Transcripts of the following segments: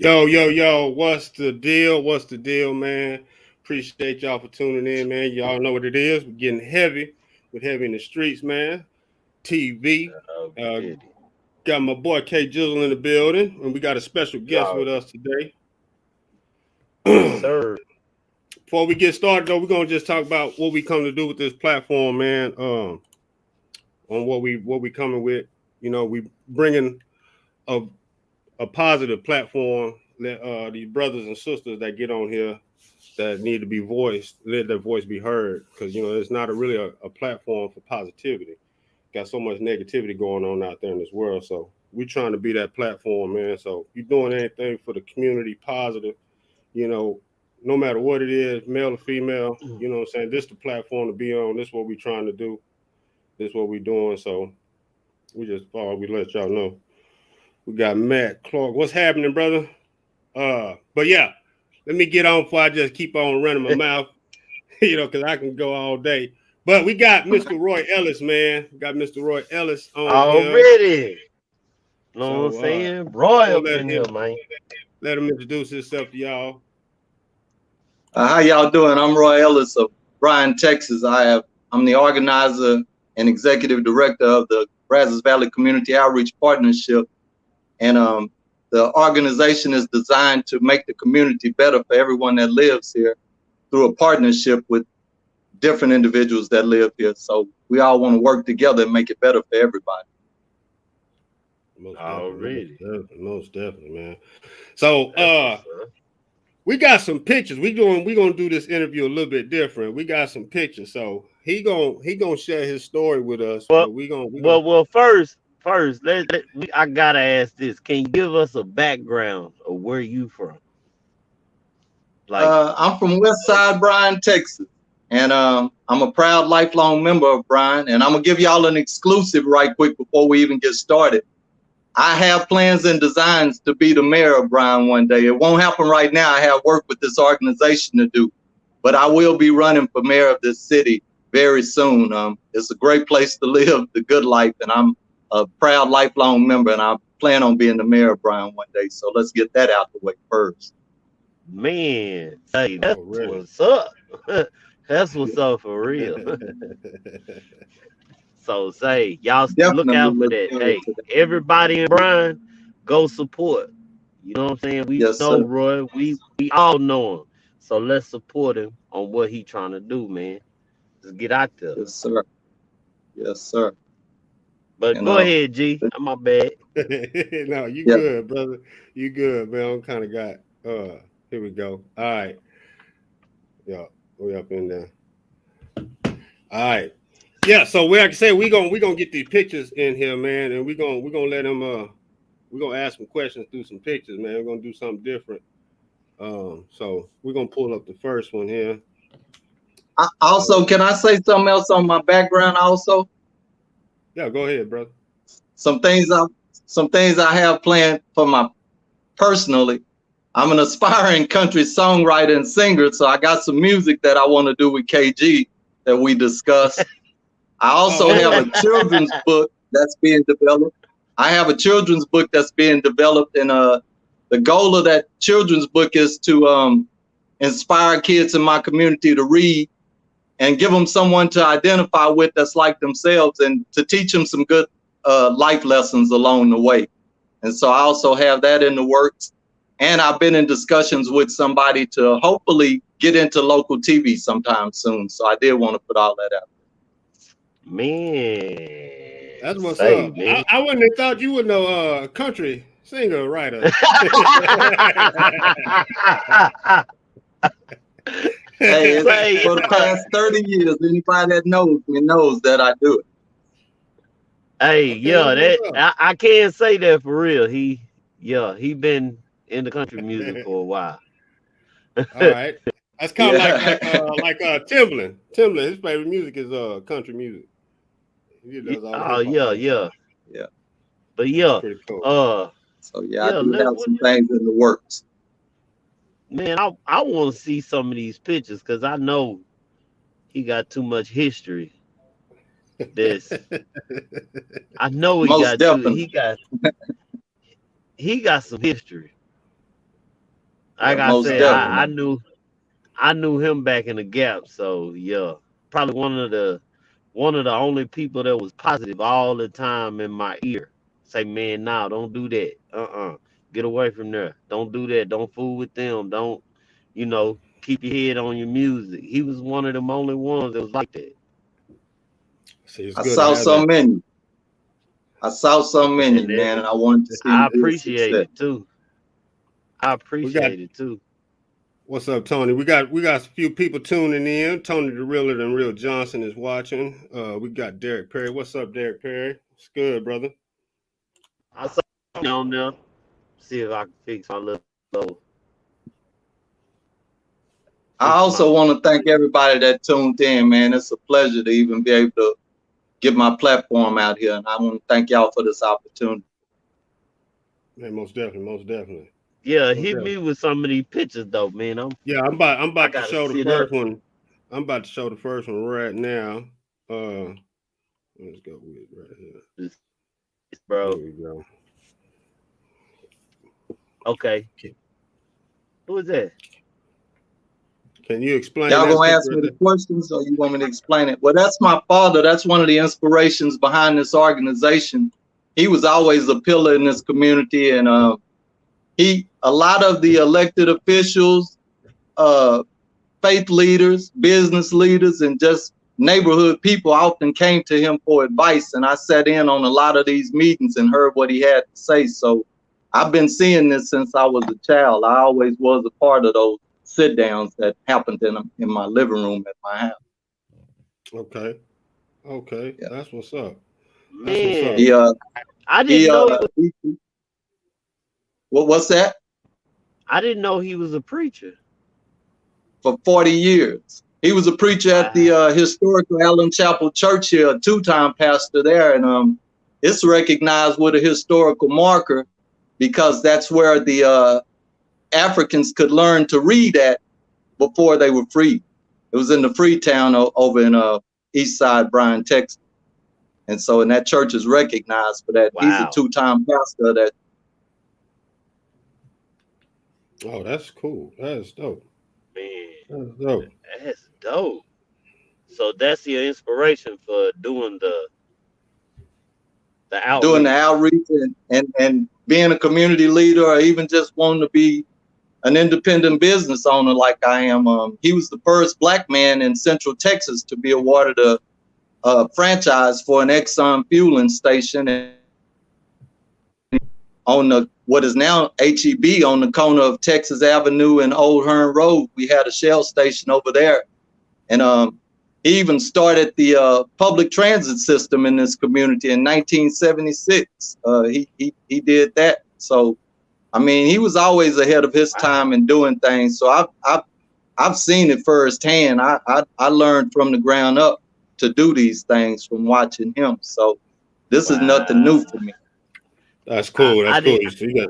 Yo, yo, yo, what's the deal? What's the deal, man? Appreciate y'all for tuning in, man. Y'all know what it is. We're getting heavy. We're heavy in the streets, man. TV. Uh, Already. got my boy K Jizzle in the building, and we got a special guest Y'all, with us today. yes, sir. Before we get started, though, we're gonna just talk about what we come to do with this platform, man. On what we coming with. We bringing a a positive platform. Let these brothers and sisters that get on here that need to be voiced, let their voice be heard, because it's not really a platform for positivity. Got so much negativity going on out there in this world, so we're trying to be that platform, man. So if you're doing anything for the community positive, you know, no matter what it is, male or female, you know what I'm saying? This the platform to be on. This is what we're trying to do. This is what we're doing. So we let y'all know. We got Matt Clark. What's happening, brother? But yeah, let me get on before I just keep on running my mouth, because I can go all day. But we got Mr. Roy Ellis, man. We got Mr. Roy Ellis on here. Already. Know what I'm So saying? Roy we'll up in here, man. let him introduce himself to y'all. How y'all doing? I'm Roy Ellis of Bryan, Texas. I'm the organizer and executive director of the Brazos Valley Community Outreach Partnership, and the organization is designed to make the community better for everyone that lives here through a partnership with different individuals that live here. So we all want to work together and make it better for everybody. Most definitely, man. So we got some pictures. We're gonna do this interview a little bit different. We got some pictures. So he gonna share his story with us. Well, But we gonna first, I gotta ask this. Can you give us a background of where you from? I'm from West Side Bryan, Texas, and I'm a proud lifelong member of Bryan. And I'm gonna give y'all an exclusive right quick before we even get started. I have plans and designs to be the mayor of Bryan one day. It won't happen right now. I have work with this organization to do, but I will be running for mayor of this city very soon. It's a great place to live, the good life, and I'm a proud lifelong member, and I plan on being the mayor of Bryan one day. So let's get that out the way first. Man, hey, that's what's up. That's what's up for real. So say y'all look out for that. Hey, everybody in Bryan, go support. You know what I'm saying? We know Roy. We all know him. So let's support him on what he trying to do, man. Just get out there. Yes, sir. Yes, sir. But go ahead, G. I'm my bad. No, you good, brother. You good, man. I'm kind of got here we go. All right. Yeah, we up in there. All right. Yeah, so like I say, we're gonna get these pictures in here, man, and we're gonna let them we're gonna ask some questions through some pictures, man. We're gonna do something different. So we're gonna pull up the first one here. Can I say something else on my background also? Yeah, go ahead, brother. Some things I have planned for my personally. I'm an aspiring country songwriter and singer, so I got some music that I want to do with KG that we discussed. I also have a children's book that's being developed. And the goal of that children's book is to inspire kids in my community to read and give them someone to identify with that's like themselves, and to teach them some good life lessons along the way. And so I also have that in the works. And I've been in discussions with somebody to hopefully get into local TV sometime soon. So I did want to put all that out. Man, that's what's up. I wouldn't have thought you would know a country singer or writer. Hey, for the past 30 years, anybody that knows me knows that I do it. Hey, I can't say that for real. He been in the country music for a while. All right, that's kind of like Timbaland. Timbaland, his favorite music is country music. He does all yeah. But yeah, pretty cool. So I do have some things in the works. Man, I want to see some of these pictures because I know he got too much history. I know he got some history. Like I most said, definitely. I knew him back in the Gap. So yeah, probably one of the only people that was positive all the time in my ear. Say, man, nah, don't do that. Get away from there. Don't do that. Don't fool with them. Don't, keep your head on your music. He was one of them only ones that was like that. See, it's I good to saw have so that. many. I saw so many, And man, and I wanted to see I his appreciate success. it too. I We got appreciate it too. what's up, Tony? We got a few people tuning in. Tony the Realer and Real Johnson is watching. We got Derek Perry. What's up, Derek Perry? What's good, brother? I saw you on there. See if I can fix my little I fix my also want to thank everybody that tuned in, man. It's a pleasure to even be able to get my platform out here, and I want to thank y'all for this opportunity. Man, most definitely, most definitely. Yeah, Most hit definitely. me with some of these pictures though, man. Yeah, I'm I about to gotta show the sit up. first one. I'm about to show the first one right now. Let's go with it right here. This, bro. There we go. Okay. Who is that? Can you explain Y'all that gonna picture ask right me the there? questions, or you want me to explain it? Well, that's my father. That's one of the inspirations behind this organization. He was always a pillar in this community, and a lot of the elected officials, faith leaders, business leaders, and just neighborhood people often came to him for advice. And I sat in on a lot of these meetings and heard what he had to say. So I've been seeing this since I was a child. I always was a part of those sit downs that happened in my living room at my house. Okay. Okay. Yeah. That's what's up. That's what's up. Man, I didn't know what's that? I didn't know he was a preacher. For 40 years. He was a preacher at the historical Allen Chapel Church here, a two-time pastor there, and it's recognized with a historical marker because that's where the Africans could learn to read at before they were free. It was in the Freetown over in East Side, Bryan, Texas. And so, and that church is recognized for that. Wow. He's a two-time pastor that. Oh, that's cool. That's dope. Man, That's dope. That's dope. So that's your inspiration for doing the outreach. Doing the outreach and being a community leader, or even just wanting to be an independent business owner like I am. He was the first Black man in Central Texas to be awarded a franchise for an Exxon fueling station on the what is now HEB on the corner of Texas Avenue and Old Hearn Road. We had a Shell station over there, and he even started the public transit system in this community in 1976. He did that. So, I mean, he was always ahead of his time in doing things. So I've seen it firsthand. I learned from the ground up to do these things from watching him. So this is nothing new for me. That's cool. That's cool.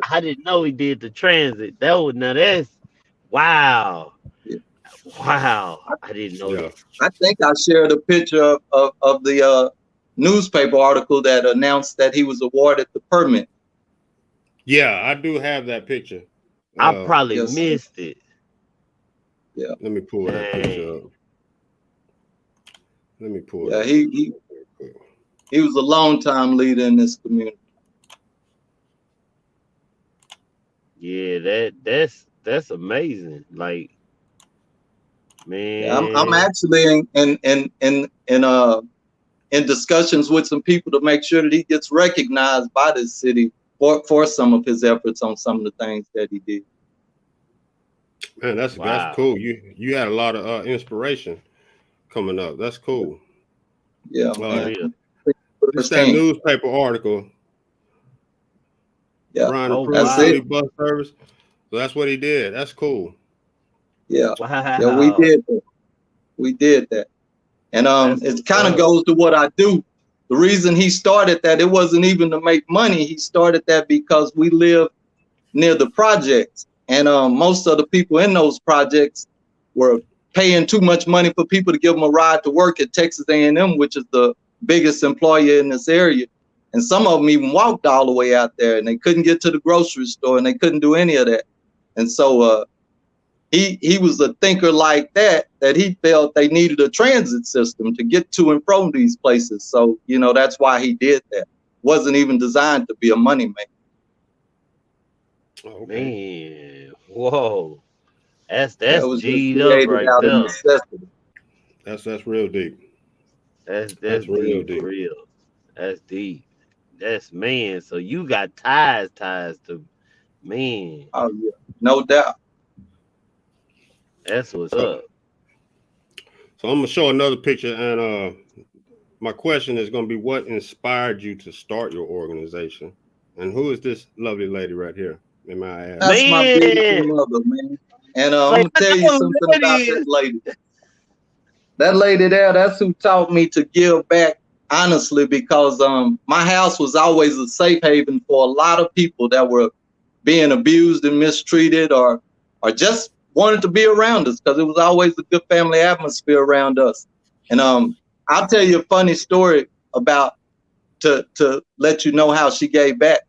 I didn't know he did the transit. That's wow. Yeah. Wow. I didn't know that. I think I shared a picture of the newspaper article that announced that he was awarded the permit. Yeah, I do have that picture. I probably missed it. Yeah. Let me pull that picture up. Let me pull that. He was a long-time leader in this community. Yeah, that's amazing. Like, man, yeah, I'm actually in discussions with some people to make sure that he gets recognized by this city for some of his efforts on some of the things that he did. Man, that's cool. You had a lot of inspiration coming up. That's cool. Yeah, it's that newspaper article. Yeah, Brian approved city bus service. So that's what he did. That's cool. Yeah, yeah, we did that. We did that, and it kind of goes to what I do. The reason he started that, it wasn't even to make money. He started that because we live near the projects, and most of the people in those projects were paying too much money for people to give them a ride to work at Texas A&M, which is the biggest employer in this area. And some of them even walked all the way out there, and they couldn't get to the grocery store, and they couldn't do any of that. And so he was a thinker like that he felt they needed a transit system to get to and from these places. So, you know, that's why he did that. Wasn't even designed to be a money maker. Okay. Man, whoa. That's was G'd just up created right out there. of necessity. That's real deep. That's real deep deep. for real. That's deep. That's man. So you got ties to man. Oh yeah, no doubt. That's what's up. So I'm gonna show another picture, and my question is gonna be, what inspired you to start your organization, and who is this lovely lady right here? Am I ask? That's my beautiful mother, man. And I'm gonna tell you something about that lady. That lady there, that's who taught me to give back honestly, because my house was always a safe haven for a lot of people that were being abused and mistreated, or just wanted to be around us, because it was always a good family atmosphere around us. And I'll tell you a funny story about to let you know how she gave back.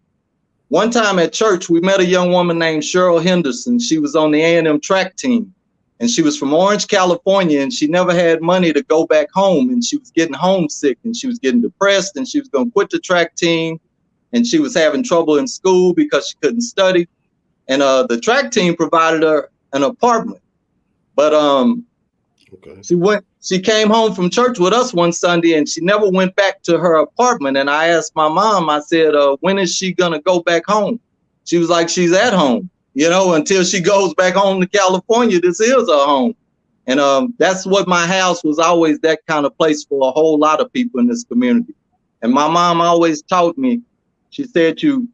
One time at church, we met a young woman named Cheryl Henderson. She was on the A&M track team, and she was from Orange, California, and she never had money to go back home, and she was getting homesick, and she was getting depressed, and she was going to quit the track team, and she was having trouble in school because she couldn't study. And the track team provided her an apartment. But she came home from church with us one Sunday, and she never went back to her apartment. And I asked my mom, I said, when is she gonna go back home? She was like, she's at home, you know, until she goes back home to California. This is her home. And that's what my house was, always that kind of place for a whole lot of people in this community. And my mom always taught me, she said, you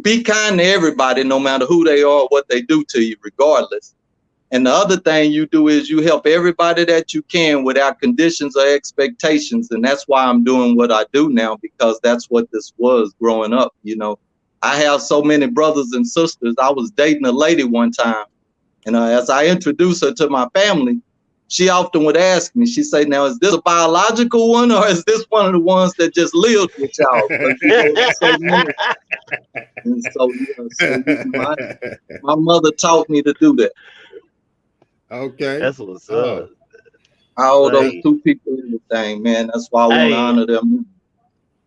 be kind to everybody, no matter who they are, what they do to you, regardless. And the other thing you do is you help everybody that you can without conditions or expectations. And that's why I'm doing what I do now, because that's what this was growing up. You know, I have so many brothers and sisters. I was dating a lady one time, and as I introduced her to my family, she often would ask me, she say, now, is this a biological one, or is this one of the ones that just lived with y'all? And so, my mother taught me to do that. Okay. That's what's up. I owe those two people everything, man. That's why I want to honor them.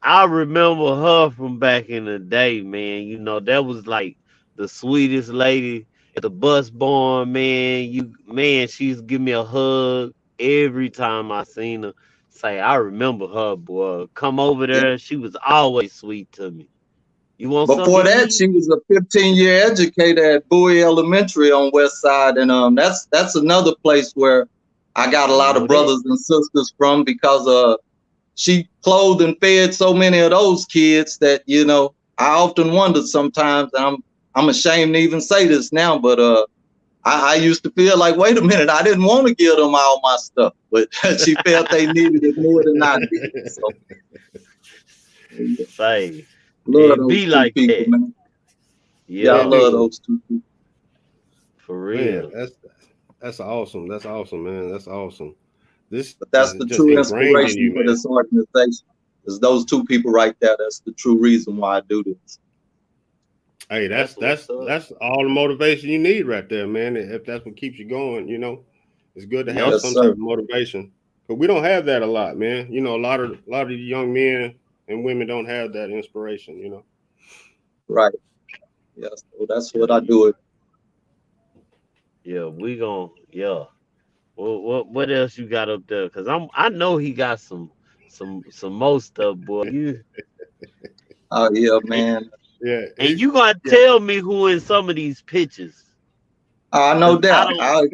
I remember her from back in the day, man. You know, that was like the sweetest lady at the bus barn, man. She used to give me a hug every time I seen her. Say, I remember her, boy. Come over there. Yeah. She was always sweet to me. You want Before that, she was a 15-year educator at Bowie Elementary on West Side, and that's another place where I got a lot of brothers and sisters from, because she clothed and fed so many of those kids that, you know, I often wondered sometimes. And I'm ashamed to even say this now, but I used to feel like, wait a minute, I didn't want to give them all my stuff, but she felt they needed it more than I did. So, say. Love those be like people, that, man. Yeah, I love those two people. For real. Man, that's awesome. That's awesome, man. That's awesome. But that's the true inspiration for this organization. Is those two people right there. That's the true reason why I do this. Hey, that's all the motivation you need right there, man. If that's what keeps you going, you know, it's good to have some type of motivation. But we don't have that a lot, man. You know, a lot of the young men and women don't have that inspiration, you know. Right. Yes. So that's what I do it. Yeah, what else you got up there? Cause I know he got some more stuff, boy. Oh yeah, man. Yeah. And you gonna tell me who in some of these pictures? No doubt. I ain't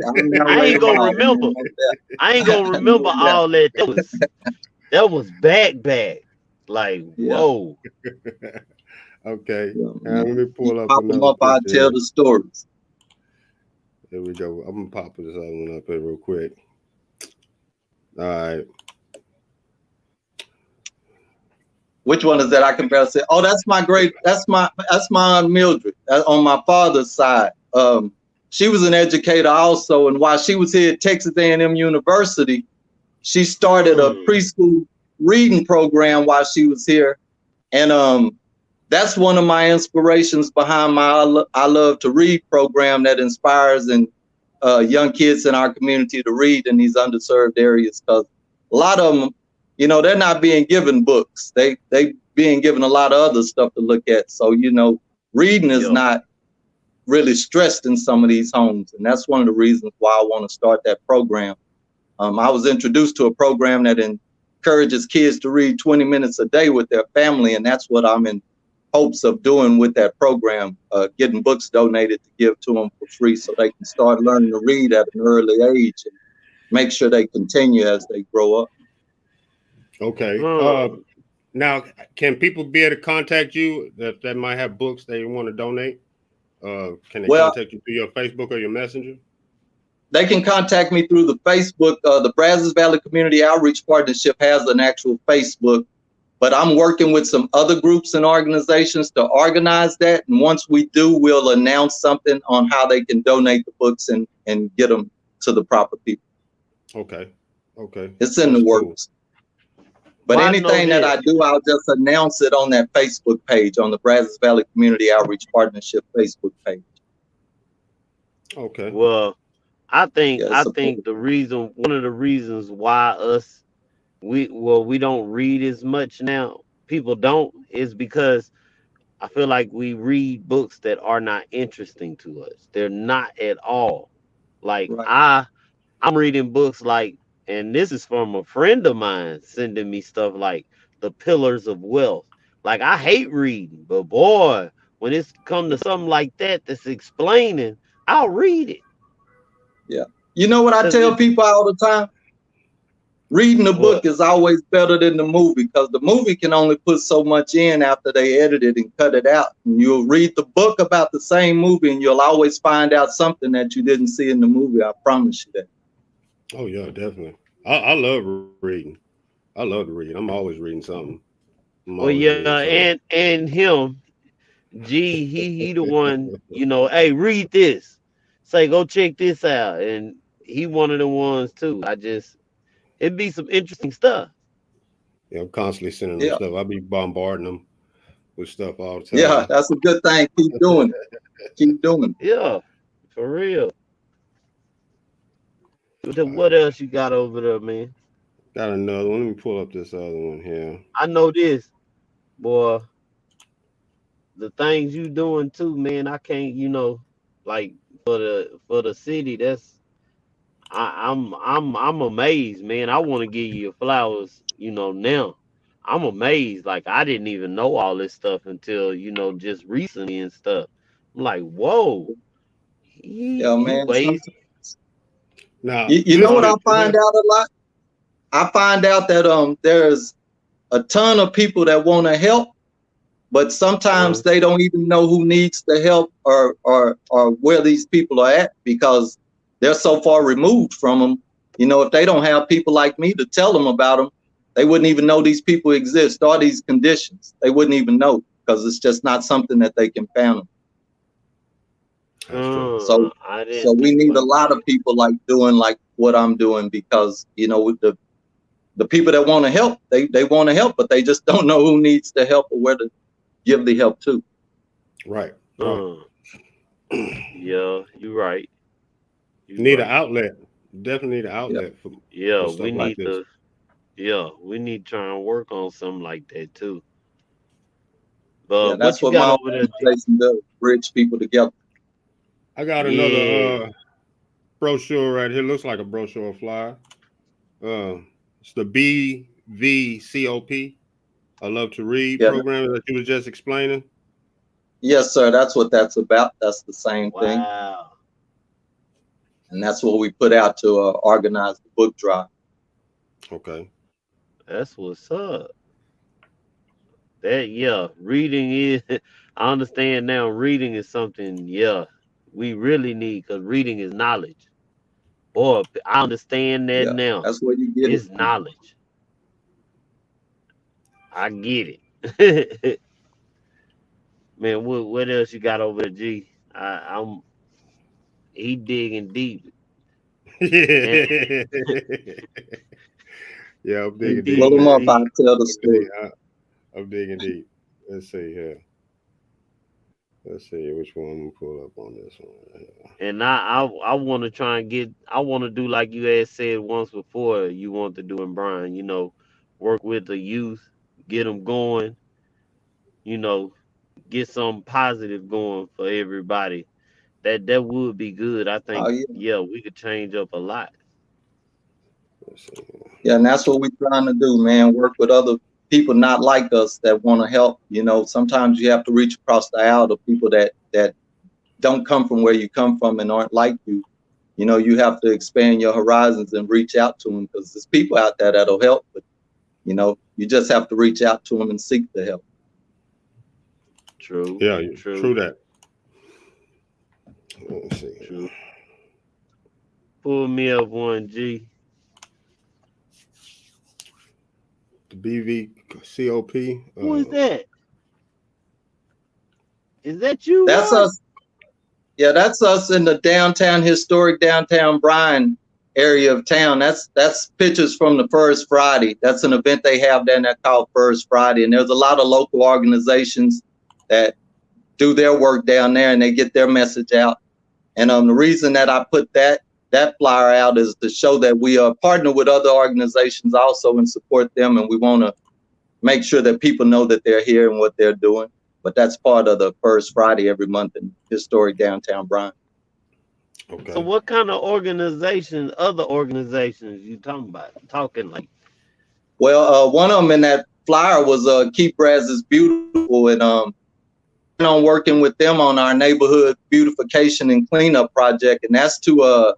gonna remember. I ain't gonna remember all that. That was back. Like, whoa. Okay. Let me pull up pop them up. I'll tell the stories. There we go. I'm gonna pop this other one up here real quick. All right. Which one is that? I can barely say. Oh, that's my Aunt Mildred. That's on my father's side. She was an educator also, and while she was here at Texas A&M University, she started a preschool reading program while she was here, and that's one of my inspirations behind my I Love to Read program that inspires and young kids in our community to read in these underserved areas, because a lot of them, you know, they're not being given books. They being given a lot of other stuff to look at. So, you know, reading is not really stressed in some of these homes. And that's one of the reasons why I want to start that program. I was introduced to a program that encourages kids to read 20 minutes a day with their family. And that's what I'm in hopes of doing with that program, getting books donated to give to them for free so they can start learning to read at an early age and make sure they continue as they grow up. Okay. Now, can people be able to contact you that might have books they want to donate? Can they contact you through your Facebook or your Messenger? They can contact me through the Facebook. The Brazos Valley Community Outreach Partnership has an actual Facebook, but I'm working with some other groups and organizations to organize that. And once we do, we'll announce something on how they can donate the books and get them to the proper people. Okay. It's in the works. Cool. But anything that I do, I'll just announce it on that Facebook page, on the Brazos Valley Community Outreach Partnership Facebook page. Okay. Well, I think one of the reasons why we don't read as much now, people don't, is because I feel like we read books that are not interesting to us. They're not at all. Like I'm reading books like, and this is from a friend of mine sending me stuff like The Pillars of Wealth. Like, I hate reading, but boy, when it's come to something like that that's explaining, I'll read it. Yeah. You know what I tell people all the time? Reading the book is always better than the movie, because the movie can only put so much in after they edit it and cut it out. And you'll read the book about the same movie and you'll always find out something that you didn't see in the movie. I promise you that. Oh yeah, definitely. I love reading. I love to read. I'm always reading something. And him, he the one, you know, hey, read this. Say, go check this out. And he one of the ones too. It'd be some interesting stuff. Yeah, I'm constantly sending them stuff. I'll be bombarding them with stuff all the time. Yeah, that's a good thing. Keep doing it. Keep doing it. Yeah, for real. What else you got over there, man? Got another one. Let me pull up this other one here. I know this, boy. The things you doing too, man. I can't, you know, like for the city. I'm amazed, man. I want to give you flowers, you know. Now I'm amazed. Like, I didn't even know all this stuff until, you know, just recently and stuff. I'm like, whoa. Man. Now, you know what I find out a lot? I find out that there's a ton of people that want to help, but sometimes they don't even know who needs the help or where these people are at, because they're so far removed from them. You know, if they don't have people like me to tell them about them, they wouldn't even know these people exist or these conditions. They wouldn't even know, because it's just not something that they can fathom. So we need a lot of people like doing like what I'm doing, because, you know, with the people that want to help, they want to help, but they just don't know who needs the help or where to give the help to. Right. Yeah, you're right. You need an outlet. Definitely need an outlet for stuff we like need this. we need to try and work on something like that too. But that's what you got over there? Does, bridge people together. I got another brochure right here. Looks like a brochure flyer. It's the BVCOP. I love to read program that you were just explaining. Yes, sir. That's what that's about. That's the same thing. Wow. And that's what we put out to organize the book drive. Okay. That's what's up. Reading is, I understand now, reading is something, we really need, because reading is knowledge. Boy, I understand that now. That's where you get it's knowledge. I get it. Man, what else you got over there, G? He digging deep. Yeah, I'm digging deep. Pull them up, I'll tell the story. I'm digging deep. Let's see here. Let's see which one I'm gonna pull up on this one. And I want to try and I want to do like you had said once before. You want to do in Brian, work with the youth, get them going, you know, get something positive going for everybody. That would be good. I think, Oh, yeah, we could change up a lot. Let's see. yeah, and that's what we're trying to do, man. Work with other people not like us that want to help. Sometimes you have to reach across the aisle to people that don't come from where you come from and aren't like you. You have to expand your horizons and reach out to them because there's people out there that'll help, but you just have to reach out to them and seek the help. True. Yeah, True. True that. Let's see. True. Pull me up one, G. The BVCOP. Who is that? Is that you? That's Roy? us. Yeah, that's us in the historic downtown Bryan area of town. That's pictures from the First Friday. That's an event they have down there called First Friday. And there's a lot of local organizations that do their work down there and they get their message out. And the reason that I put that flyer out is to show that we are partner with other organizations also and support them. And we want to make sure that people know that they're here and what they're doing. But that's part of the First Friday every month in historic downtown Bryan. Okay. So what kind of other organizations you talking like? Well, one of them in that flyer was Keep Grass is Beautiful, and on working with them on our neighborhood beautification and cleanup project, and that's to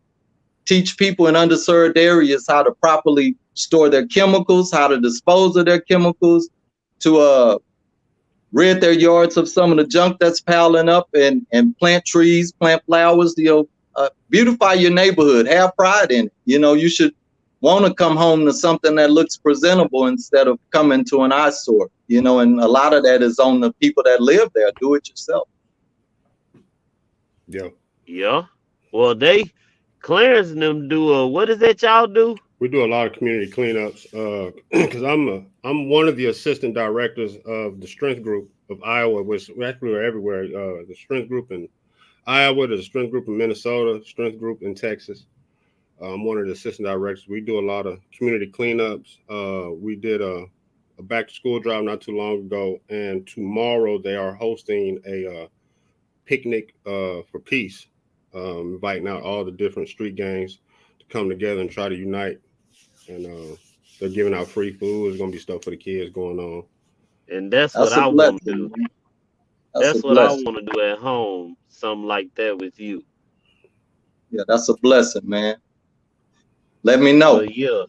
teach people in underserved areas how to properly store their chemicals, how to dispose of their chemicals, to rid their yards of some of the junk that's piling up, and plant trees, plant flowers, beautify your neighborhood, have pride in it. You should want to come home to something that looks presentable instead of coming to an eyesore, and a lot of that is on the people that live there. Do it yourself. Yeah. Yeah. Well, Clarence and them do what is that y'all do? We do a lot of community cleanups because I'm one of the assistant directors of the Strength Group of Iowa, which actually are everywhere. The Strength Group in Iowa, there's a Strength Group in Minnesota, Strength Group in Texas. I'm one of the assistant directors. We do a lot of community cleanups. We did a back to school drive not too long ago, and tomorrow they are hosting a picnic for peace, inviting out all the different street gangs to come together and try to unite. And they're giving out free food. There's gonna be stuff for the kids going on. And that's what I want to do. That's what I blessing. want to do at home. Something like that with you. Yeah, that's a blessing, man. Let me know. But yeah,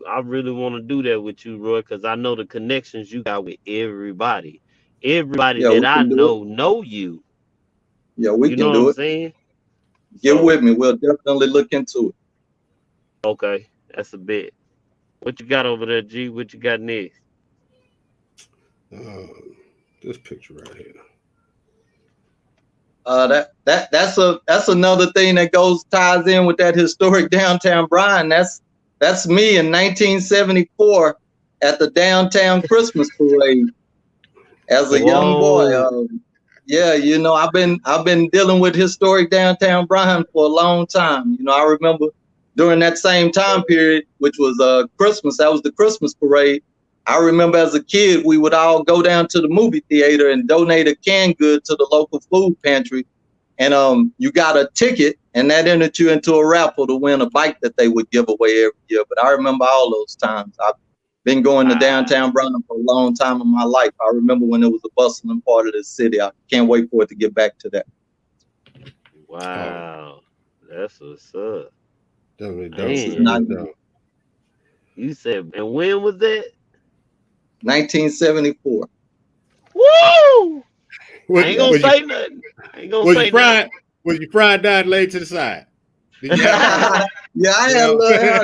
I really want to do that with you, Roy, because I know the connections you got with everybody. Everybody that I know you. Yeah, we can do it. You know what I'm saying? Get with me. We'll definitely look into it. Okay, that's a bet. What you got over there, G? What you got next? This picture right here. That's another thing that ties in with that historic downtown Bryan. That's me in 1974 at the downtown Christmas parade as a young boy. Yeah, I've been dealing with historic downtown Bryan for a long time. I remember during that same time period, which was Christmas, that was the Christmas parade. I remember as a kid, we would all go down to the movie theater and donate a canned good to the local food pantry. And you got a ticket, and that entered you into a raffle to win a bike that they would give away every year. But I remember all those times. I've been going to downtown Bryan for a long time in my life. I remember when it was a bustling part of the city. I can't wait for it to get back to that. Wow, that's what's up. Definitely. You said, and when was that? 1974. Woo! I ain't gonna say nothing. Was your fried died laid to the side? Did you yeah, I had a little hair.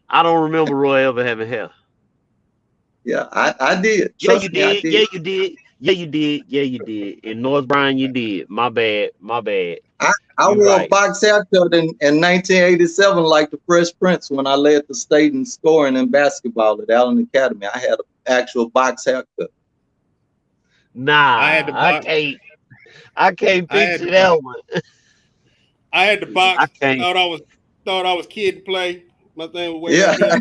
I don't remember Roy ever having hair. Yeah, I did. Yeah, you did. Yeah, you did. Yeah, you did. Yeah, you did. In North Bryan, you did. My bad. I wore a box haircut in 1987 like the Fresh Prince when I led the state in scoring in basketball at Allen Academy. I had an actual box haircut. Nah, I can't picture that one. I had the box. I can't. Thought I was kid to play. My thing was way Yeah. up here.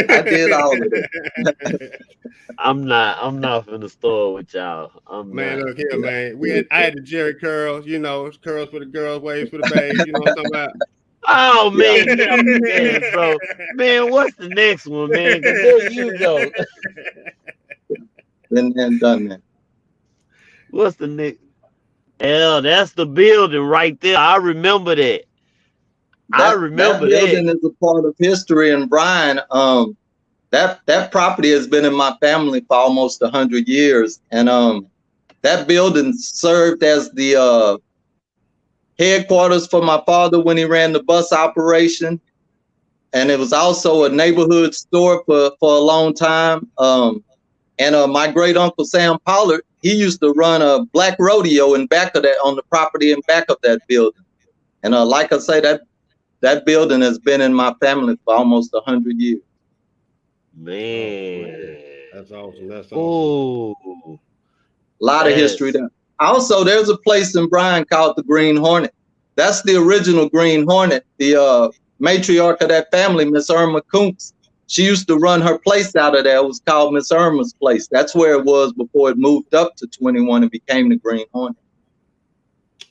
I did all of it. I'm not finna store with y'all. Look here, man. I had the Jerry curls, curls for the girls, waves for the babes. You know what I'm talking about? Oh man, man. So man, what's the next one, man? Because there you go. Been there and done that. What's the next? Hell, that's the building right there. I remember that. That building is a part of history. And Brian, that property has been in my family for almost 100 years. And that building served as the headquarters for my father when he ran the bus operation. And it was also a neighborhood store for a long time. And my great uncle Sam Pollard, he used to run a black rodeo in back of that, on the property in back of that building. And like I say, that building has been in my family for almost 100 years. Man, that's awesome. That's awesome. A lot of history there. Also, there's a place in Bryan called the Green Hornet. That's the original Green Hornet. The matriarch of that family, Miss Irma Kuntz, she used to run her place out of there. It was called Miss Irma's place. That's where it was before it moved up to 21 and became the Green Hornet.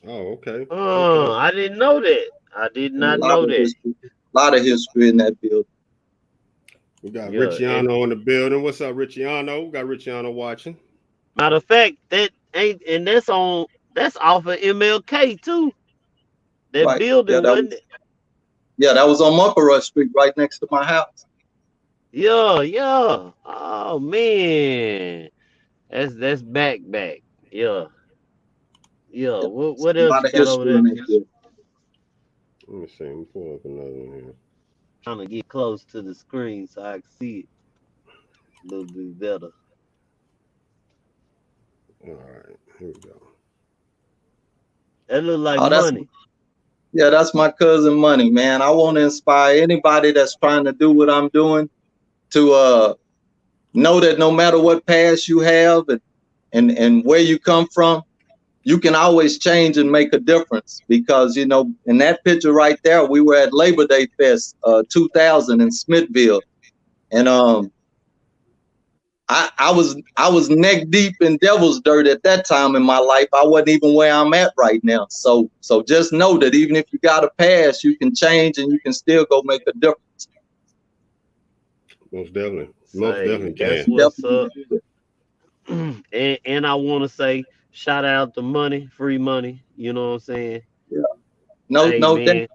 Oh, okay. Oh, I didn't know that. I did not know that. A lot of history in that building. We got Ricciano in the building. What's up, Ricciano? We got Ricciano watching. Matter of fact, that's off of MLK too. That building, wasn't it? Yeah, that was on Upper Rush Street, right next to my house. Yeah. Oh man, that's back. Yeah. What else you got over there? Let me see. Let me pull up another one here. Trying to get close to the screen so I can see it a little bit better. All right, here we go. That look like Money. Yeah, that's my cousin Money, man. I want to inspire anybody that's trying to do what I'm doing to know that no matter what past you have and where you come from, you can always change and make a difference. Because, in that picture right there, we were at Labor Day Fest 2000 in Smithville. And I was neck deep in devil's dirt at that time in my life. I wasn't even where I'm at right now. So just know that even if you got a past, you can change and you can still go make a difference. Most definitely. Most definitely can. That's what's up. And I want to say, shout out to Money, Free Money. You know what I'm saying? Yeah. No doubt.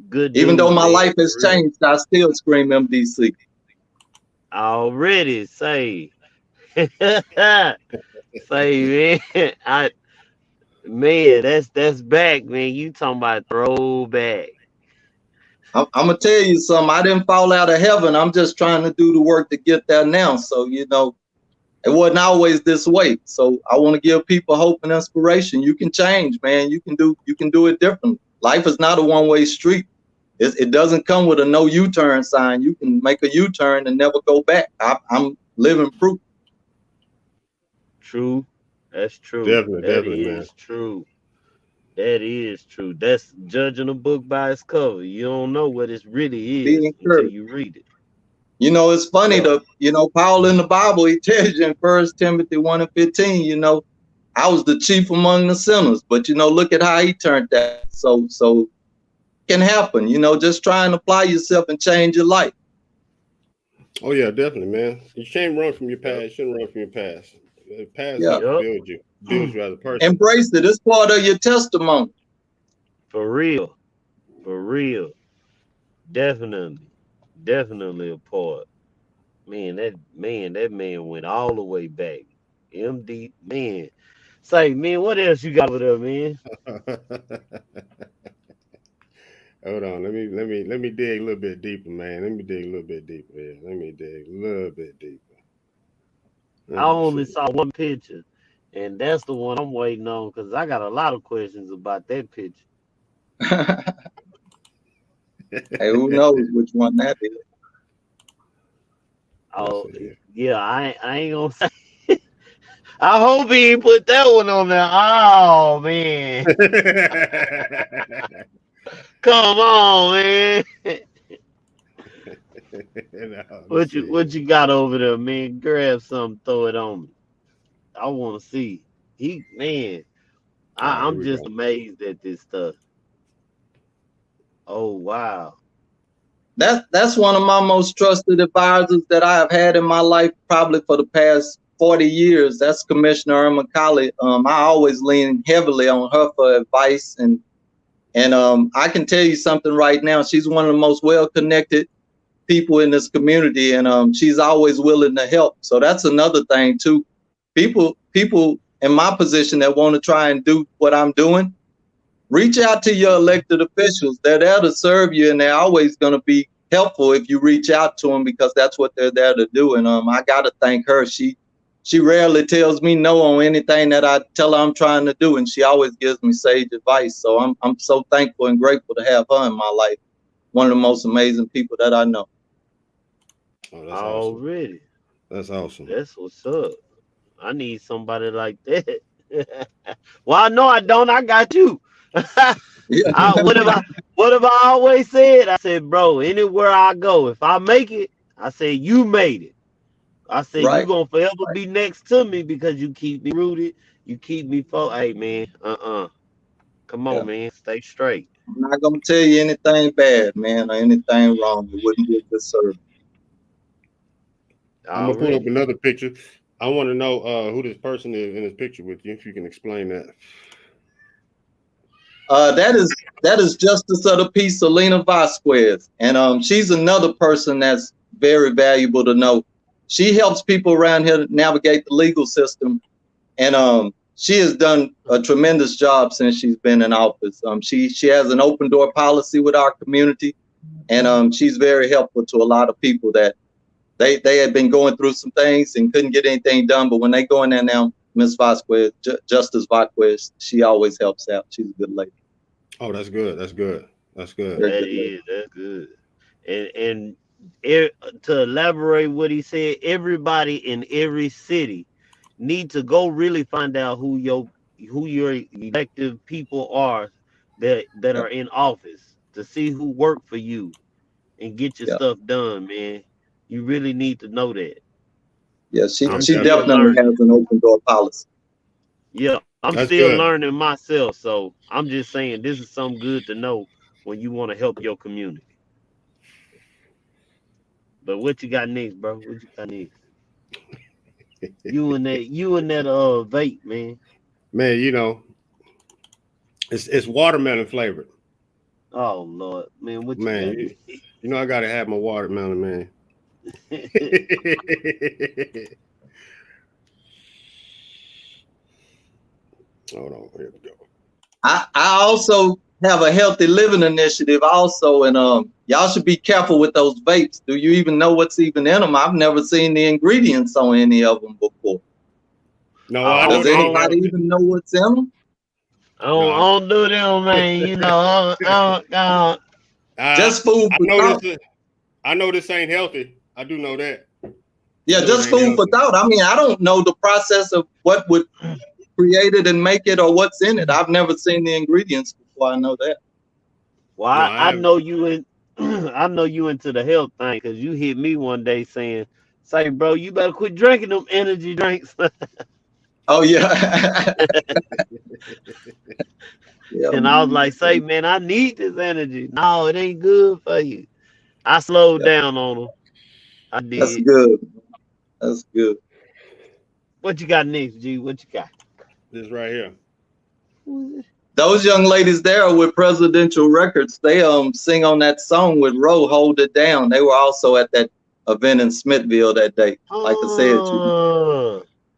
Good. Even though my life has changed, I still scream MDC. Already say, man, that's back, man. You talking about throwback? I'm gonna tell you something. I didn't fall out of heaven. I'm just trying to do the work to get there now. So it wasn't always this way. So I want to give people hope and inspiration. You can change, man. You can do it differently. Life is not a one-way street. It doesn't come with a no U-turn sign. You can make a U-turn and never go back. I'm living proof. True. That's true. Definitely, man. True. That is true. That's judging a book by its cover. You don't know what it really is until you read it. It's funny Paul in the Bible, he tells you in 1 Timothy 1:15, I was the chief among the sinners, but look at how he turned that. So it can happen, just try and apply yourself and change your life. Oh yeah, definitely, man. You can't run from your past. You shouldn't run from your past. The past builds you as a person. Embrace it. It's part of your testimony. For real. Definitely a part. Man, that man went all the way back. MD, man. Say, man, what else you got over there, man? Hold on, let me dig a little bit deeper, man. Let me dig a little bit deeper. Yeah. Let me dig a little bit deeper. I only saw one picture. And that's the one I'm waiting on because I got a lot of questions about that picture. Hey, who knows which one that is? Oh, yeah, I ain't gonna say. I hope he ain't put that one on there. Oh man, come on, man. What you got over there, man? Grab something, throw it on me. I want to see. Man, I'm just amazed at this stuff. Oh wow. That's one of my most trusted advisors that I have had in my life, probably for the past 40 years. That's Commissioner Irma Colley. I always lean heavily on her for advice, and I can tell you something right now. She's one of the most well-connected people in this community, and she's always willing to help. So that's another thing too. People in my position that want to try and do what I'm doing, reach out to your elected officials. They're there to serve you, and they're always going to be helpful if you reach out to them, because that's what they're there to do. And I got to thank her. She rarely tells me no on anything that I tell her I'm trying to do, and she always gives me sage advice. So I'm so thankful and grateful to have her in my life. One of the most amazing people that I know. Oh, that's Already. Awesome. That's awesome. That's what's up. I need somebody like that. Well, I know I don't. I got you. What have I always said? I said, bro, anywhere I go, if I make it, I say you made it. I said you gonna forever be next to me because you keep me rooted. You keep me Hey man, come on, man, stay straight. I'm not gonna tell you anything bad, man, or anything wrong. It wouldn't be a good service. I'm gonna pull up another picture. I want to know who this person is in this picture with you, if you can explain that. That is Justice of the Peace, Selena Vasquez, and she's another person that's very valuable to know. She helps people around here navigate the legal system, and she has done a tremendous job since she's been in office. She has an open door policy with our community, and she's very helpful to a lot of people that they had been going through some things and couldn't get anything done. But when they go in there now, Miss Vasquez, Justice Vasquez, she always helps out. She's a good lady. Oh, that's good. That's good. That's good. That's good. And to elaborate what he said, everybody in every city need to go really find out who your elected people are that are in office, to see who work for you and get your stuff done, man. You really need to know that. Yeah, she definitely has an open door policy. Yeah, I'm still learning myself, so I'm just saying this is something good to know when you want to help your community. But what you got next, bro? What you got next? you and that vape, man. Man, you know, it's watermelon flavored. Oh Lord, man, what man, you know I gotta have my watermelon, man. Hold on, here we go. I also have a healthy living initiative also, and y'all should be careful with those vapes. Do you even know what's even in them? I've never seen the ingredients on any of them before. No, does anybody even know what's in them? I don't do them, man. You know, just food for thought. I know this ain't healthy. I do know that. Yeah, just food for thought. I mean, I don't know the process of what would create it and make it, or what's in it. I've never seen the ingredients before. I know that. Well, I know you in. I know you into the health thing, because you hit me one day saying, "Say, bro, you better quit drinking them energy drinks." Oh yeah. Yeah, and I was like, "Say, man, I need this energy. No, it ain't good for you." I slowed down on them. I did. That's good. That's good. What you got next, G? What you got? This right here. Those young ladies there are with Presidential Records. They sing on that song with Roe, "Hold It Down." They were also at that event in Smithville that day. Like I said,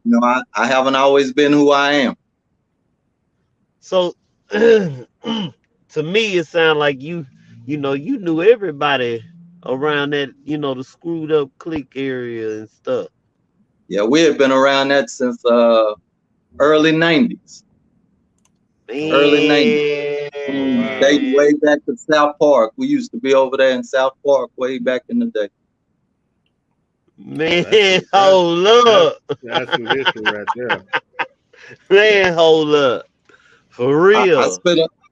you know, I haven't always been who I am. So to me, it sounds like you knew everybody around that, the screwed up clique area and stuff. Yeah, we had been around that since early 90s. Man. Early 90s. Dating way back to South Park. We used to be over there in South Park way back in the day. Man, hold up. That's some history right there. Man, hold up. For real.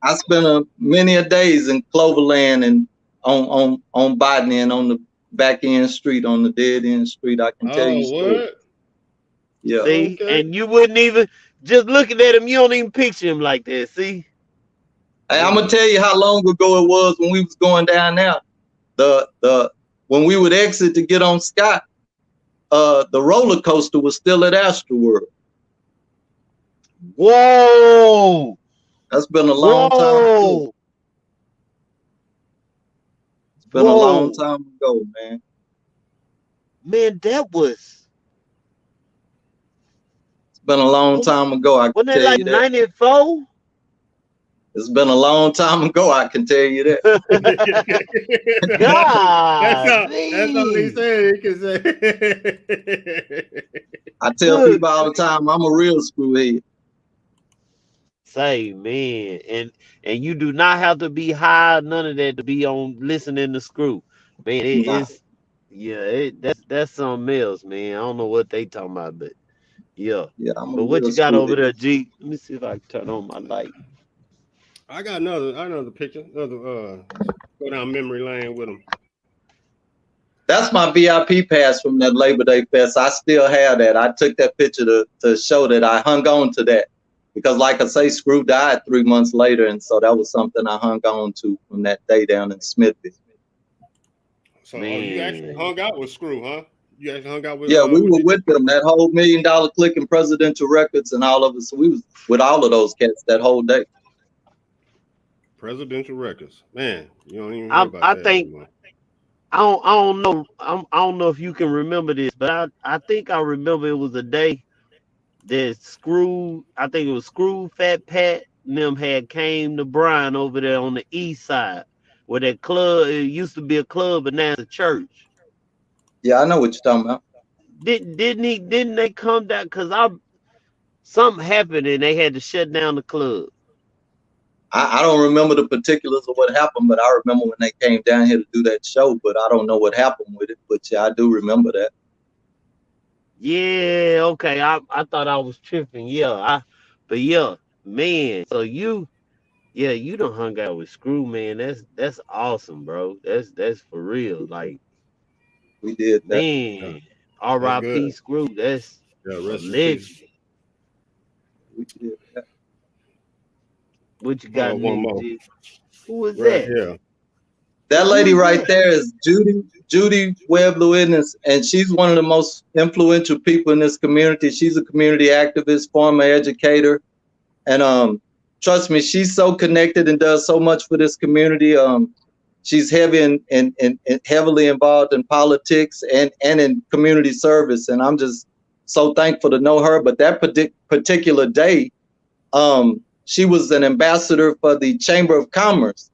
I spent many a days in Cloverland and on Botany and on the back end street, on the dead end street. I can tell you stories. What? Yeah. See, and you wouldn't even, just looking at him, you don't even picture him like that. See? Hey, I'm gonna tell you how long ago it was when we was going down there. When we would exit to get on Scott, the roller coaster was still at Astroworld. Whoa! That's been a long time ago. It's been a long time ago, man. Man, that was. It's been a long time ago. I can tell you that. Wasn't it like 94? It's been a long time ago. I can tell you that. God, that's all he said. He can say. I tell people all the time, I'm a real screwhead. Say, man, and you do not have to be high, none of that, to be on listening to Screw. Man, that's something else, man. I don't know what they talking about, but yeah. But what you got over there, G? Let me see if I can turn on my light. I got another picture. Go down memory lane with them. That's my VIP pass from that Labor Day Fest. I still have that. I took that picture to show that I hung on to that. Because like I say, Screw died 3 months later. And so that was something I hung on to from that day down in Smithville. So you actually hung out with Screw, huh? You actually hung out with we were with them. That whole $1 Million Click and Presidential Records and all of us. So we was with all of those cats that whole day. Presidential Records. Man, you don't even hear about that anymore. I don't know. I don't know if you can remember this, but I think I remember it was a day that Screw, I think it was Screw, Fat Pat, and them had came to Brian over there on the east side, where that club, it used to be a club, but now it's a church. Yeah, I know what you're talking about. Didn't they come down? Because something happened and they had to shut down the club. I don't remember the particulars of what happened, but I remember when they came down here to do that show, but I don't know what happened with it. But yeah, I do remember that. Yeah, okay. I thought I was tripping. Yeah, but yeah, man. So you done hung out with Screw, man. That's awesome, bro. That's for real. Like, we did that. Man, R.I.P. Screw. That's a legend. We did that. What you got? One more. Who was that? Here. That lady right there is Judy Webb Lewis, and she's one of the most influential people in this community. She's a community activist, former educator, and trust me, she's so connected and does so much for this community. She's heavy and heavily involved in politics and in community service, and I'm just so thankful to know her. But that particular day, she was an ambassador for the Chamber of Commerce.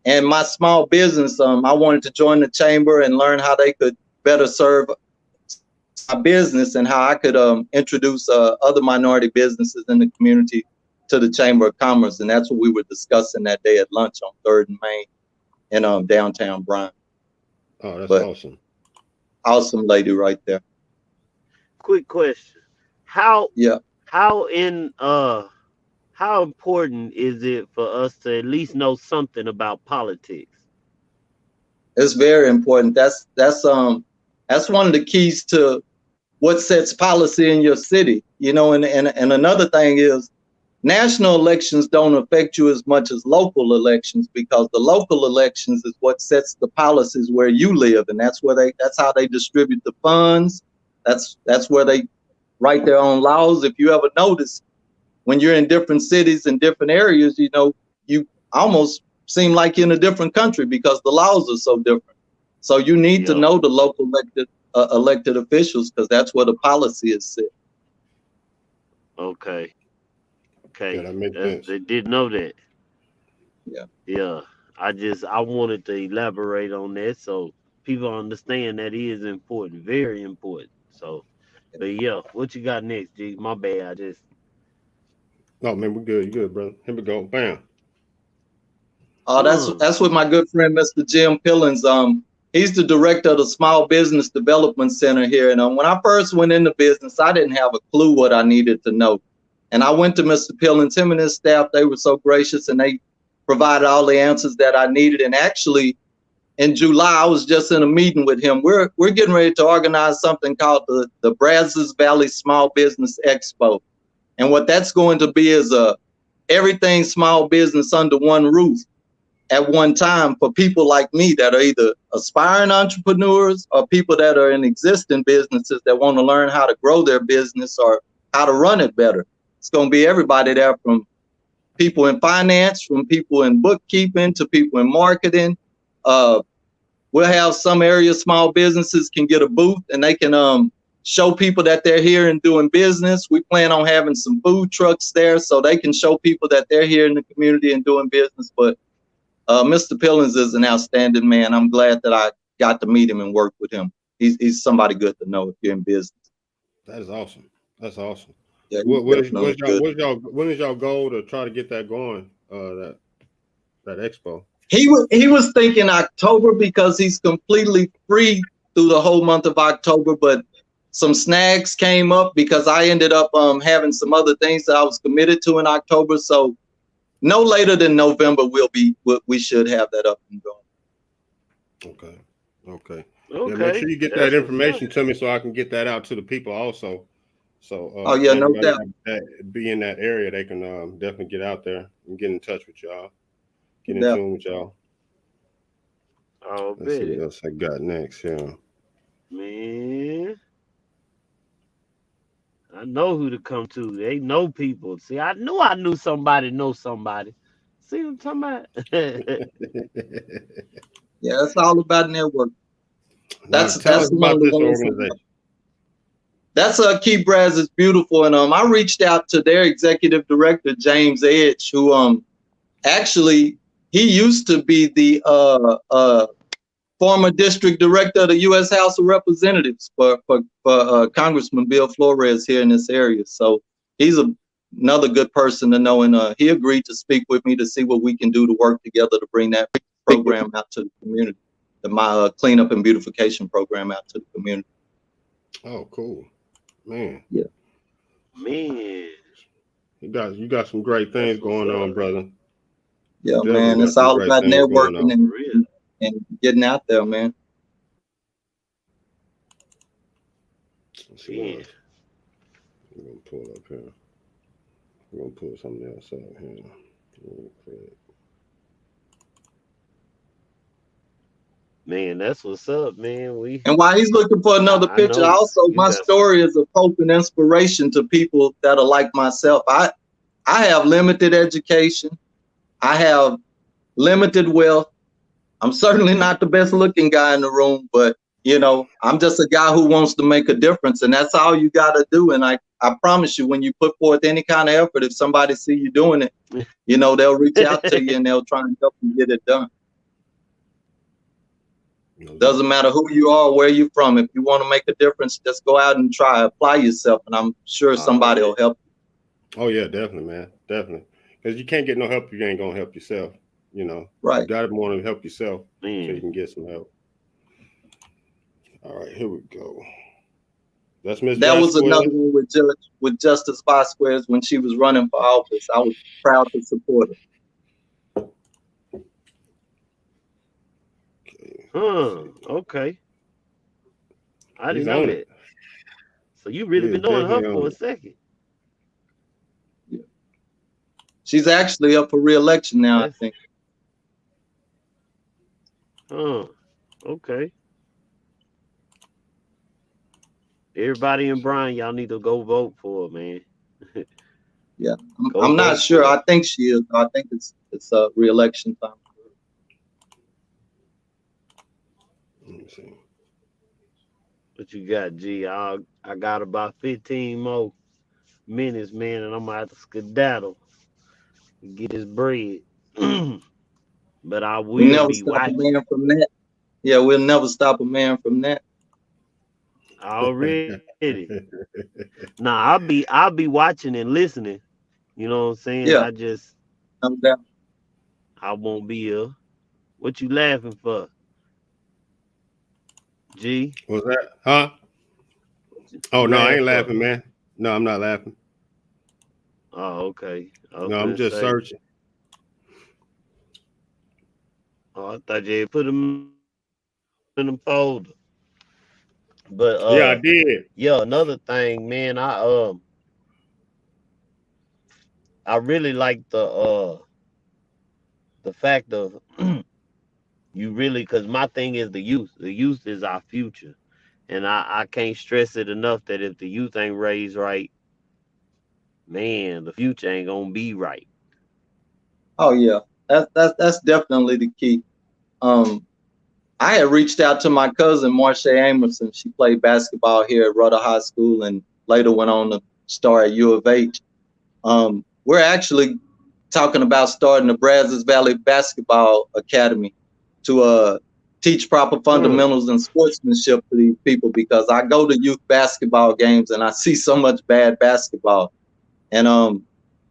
And my small business, I wanted to join the chamber and learn how they could better serve my business and how I could introduce other minority businesses in the community to the Chamber of Commerce. And that's what we were discussing that day at lunch on 3rd and Main in downtown Bryan. Oh, that's awesome. Awesome lady right there. Quick question. How important is it for us to at least know something about politics? It's very important. That's one of the keys to what sets policy in your city. You know, and another thing is national elections don't affect you as much as local elections, because the local elections is what sets the policies where you live, and that's how they distribute the funds. That's where they write their own laws. If you ever notice, when you're in different cities and different areas, you know, you almost seem like you're in a different country because the laws are so different. So you need to know the local elected officials, because that's where the policy is set. Okay. Yeah, that makes sense. They did know that. Yeah. I wanted to elaborate on that so people understand that is important, very important. So, but yeah, what you got next, G? My bad. Oh man, we're good. You good, brother? Here we go. Bam. That's with my good friend, Mr. Jim Pillins. He's the director of the Small Business Development Center here. And when I first went into business, I didn't have a clue what I needed to know. And I went to Mr. Pillins, him and his staff, they were so gracious and they provided all the answers that I needed. And actually, in July, I was just in a meeting with him. We're getting ready to organize something called the Brazos Valley Small Business Expo. And what that's going to be is everything small business under one roof at one time for people like me that are either aspiring entrepreneurs or people that are in existing businesses that want to learn how to grow their business or how to run it better. It's going to be everybody there, from people in finance, from people in bookkeeping to people in marketing. We'll have some area small businesses can get a booth and they can show people that they're here and doing business. We plan on having some food trucks there so they can show people that they're here in the community and doing business. But Mr. Pillins is an outstanding man. I'm glad that I got to meet him and work with him. He's somebody good to know if you're in business. That is awesome. That's awesome. Yeah, when is y'all goal to try to get that going? That expo. He was thinking October because he's completely free through the whole month of October, but some snags came up because I ended up having some other things that I was committed to in October. So no later than November we should have that up and going. Okay. Yeah, make sure you get that information to me so I can get that out to the people also. So no doubt. That be in that area, they can definitely get out there and get in touch with y'all. Get in tune with y'all. Let's see what else I got next. Yeah. Man, I know who to come to. They know people. See, I knew somebody know somebody. See what I'm talking about? Yeah, it's all about networking. That's about this organization. That's Key Braz is beautiful. And I reached out to their executive director, James Edge, who actually he used to be the former district director of the U.S. House of Representatives for Congressman Bill Flores here in this area. So he's another good person to know. And he agreed to speak with me to see what we can do to work together to bring that program out to the community, my cleanup and beautification program out to the community. Oh, cool. Man. Yeah. Man. You got some great things going on, brother. Yeah, man. It's all about networking and getting out there, man. Let's see what I'm gonna pull up here. I'm gonna pull something else out here. Real quick. Man, that's what's up, man. And while he's looking for another picture, also my story is of hope and inspiration to people that are like myself. I have limited education. I have limited wealth. I'm certainly not the best looking guy in the room, but I'm just a guy who wants to make a difference, and that's all you got to do. And I promise you, when you put forth any kind of effort, if somebody see you doing it, they'll reach out to you and they'll try and help you get it done. Doesn't matter who you are, where you're from. If you want to make a difference, just go out and try, apply yourself, and I'm sure somebody will help you. Oh yeah, definitely, man, definitely. Because you can't get no help if you ain't gonna help yourself. Right? You gotta want to help yourself so you can get some help. All right, here we go. That's Miss. That was another one with Justice Vasquez when she was running for office. I was proud to support her. Okay. I didn't know that. So you really been knowing her for a second. Yeah. She's actually up for re-election now, I think. Okay. Everybody in Bryan, y'all need to go vote for her, man. Yeah, I'm not sure. I think she is. I think it's re-election time. Let me see. What you got, G? I got about 15 more minutes, man, and I'm gonna have to skedaddle and get his bread. But I will never be stop watching. A man from that. Yeah, we'll never stop a man from that. Already. Nah, I'll be watching and listening. You know what I'm saying? Yeah, no doubt. I won't be here. What you laughing for? G? What's that? Huh? What Oh you no, I laughing ain't for? laughing, man. No, I'm not laughing. Oh, okay. I was No, I'm gonna just say. searching. Oh, I thought you had put them in them folder. But Yeah, I did. yeah, another thing, man, I really like the fact of you really, because my thing is the youth. The youth is our future. And I can't stress it enough that if the youth ain't raised right, man, the future ain't gonna be right. Oh yeah, that's definitely the key. I had reached out to my cousin Marsha Amerson. She played basketball here at Rudder High School and later went on to star at U of H. We're actually talking about starting the Brazos Valley Basketball Academy to teach proper fundamentals and sportsmanship to these people, because I go to youth basketball games and I see so much bad basketball. And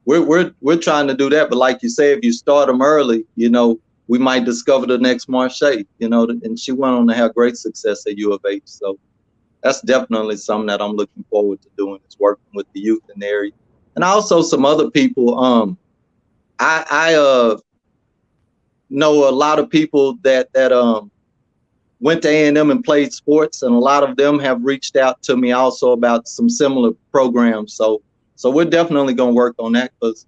we're trying to do that. But like you say, if you start them early, we might discover the next Marche, and she went on to have great success at U of H. So that's definitely something that I'm looking forward to doing, is working with the youth in the area. And also some other people. I know a lot of people that went to A&M and played sports, and a lot of them have reached out to me also about some similar programs. So we're definitely going to work on that, because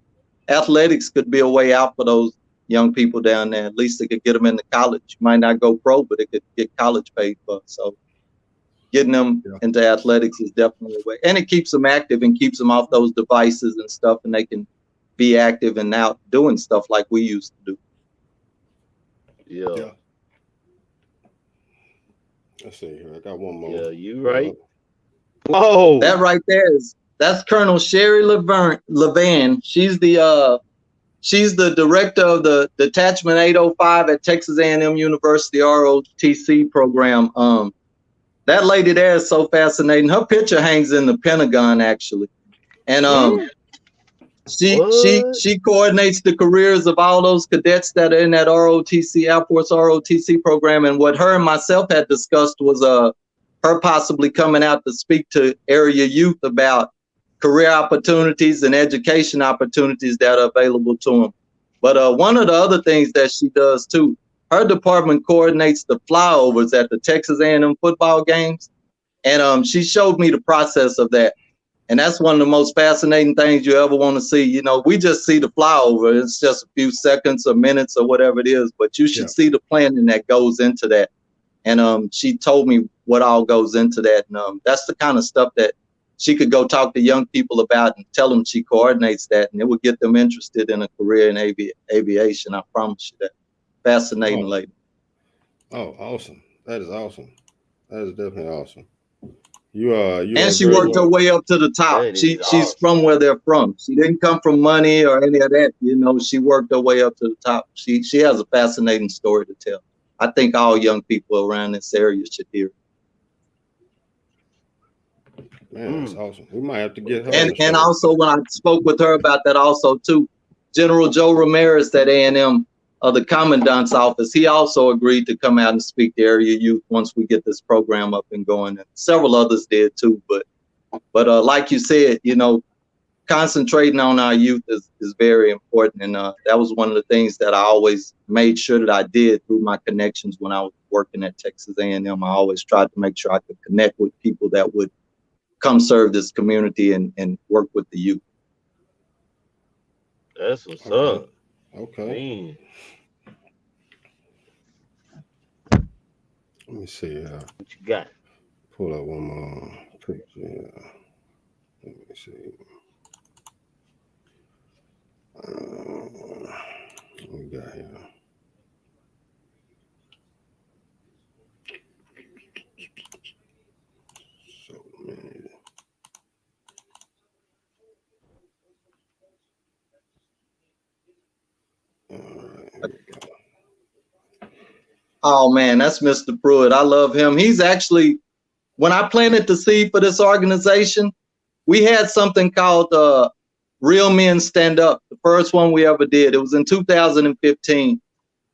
athletics could be a way out for those young people down there. At least it could get them into college. Might not go pro, but it could get college paid for. So getting them into athletics is definitely a way. And it keeps them active and keeps them off those devices and stuff, and they can be active and out doing stuff like we used to do. Yeah. Let's see here. I got one more. Yeah, you right. Whoa. That right there that's Colonel Sherry Levan. She's the director of the Detachment 805 at Texas A&M University ROTC program. That lady there is so fascinating. Her picture hangs in the Pentagon, actually. And she coordinates the careers of all those cadets that are in that ROTC, Air Force ROTC program. And what her and myself had discussed was her possibly coming out to speak to area youth about career opportunities and education opportunities that are available to them. But one of the other things that she does too, her department coordinates the flyovers at the Texas A&M football games. And she showed me the process of that. And that's one of the most fascinating things you ever want to see. We just see the flyover. It's just a few seconds or minutes or whatever it is, but you should see the planning that goes into that. And she told me what all goes into that. And that's the kind of stuff that she could go talk to young people about and tell them she coordinates that, and it would get them interested in a career in aviation. I promise you that. Fascinating lady. Oh, awesome. That is awesome. That is definitely awesome. And she worked her way up to the top. She's awesome. From where they're from. She didn't come from money or any of that. She worked her way up to the top. She has a fascinating story to tell. I think all young people around this area should hear it. Man, that's awesome. We might have to get her. And also, when I spoke with her about that also too, General Joe Ramirez at A&M, the commandant's office, he also agreed to come out and speak to area youth once we get this program up and going. And several others did too. But like you said, concentrating on our youth is very important. And that was one of the things that I always made sure that I did through my connections when I was working at Texas A&M. I always tried to make sure I could connect with people that would come serve this community and work with the youth. That's what's up. Okay. Let me see. What you got? Pull up one more picture. Let me see. What we got here? So many. All right, here we go. Oh man, that's Mr. Pruitt. I love him. He's actually, when I planted the seed for this organization, we had something called Real Men Stand Up, the first one we ever did. It was in 2015.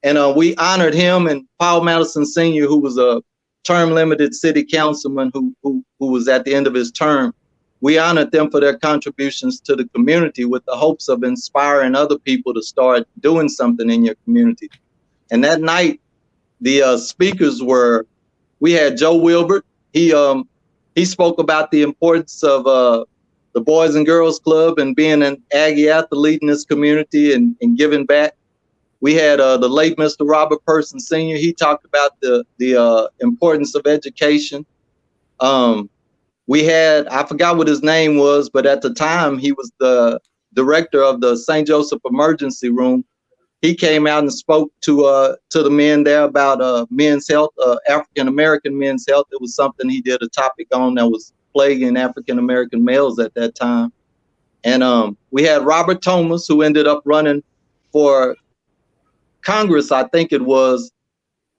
And we honored him and Paul Madison Sr., who was a term-limited city councilman who was at the end of his term. We honored them for their contributions to the community with the hopes of inspiring other people to start doing something in your community. And that night, the speakers were, we had Joe Wilbert. He spoke about the importance of the Boys and Girls Club and being an Aggie athlete in this community and giving back. We had the late Mr. Robert Person Sr. He talked about the importance of education. We had, I forgot what his name was, but at the time he was the director of the St. Joseph Emergency Room. He came out and spoke to the men there about men's health, African-American men's health. It was something he did a topic on that was plaguing African-American males at that time. And we had Robert Thomas, who ended up running for Congress, I think it was,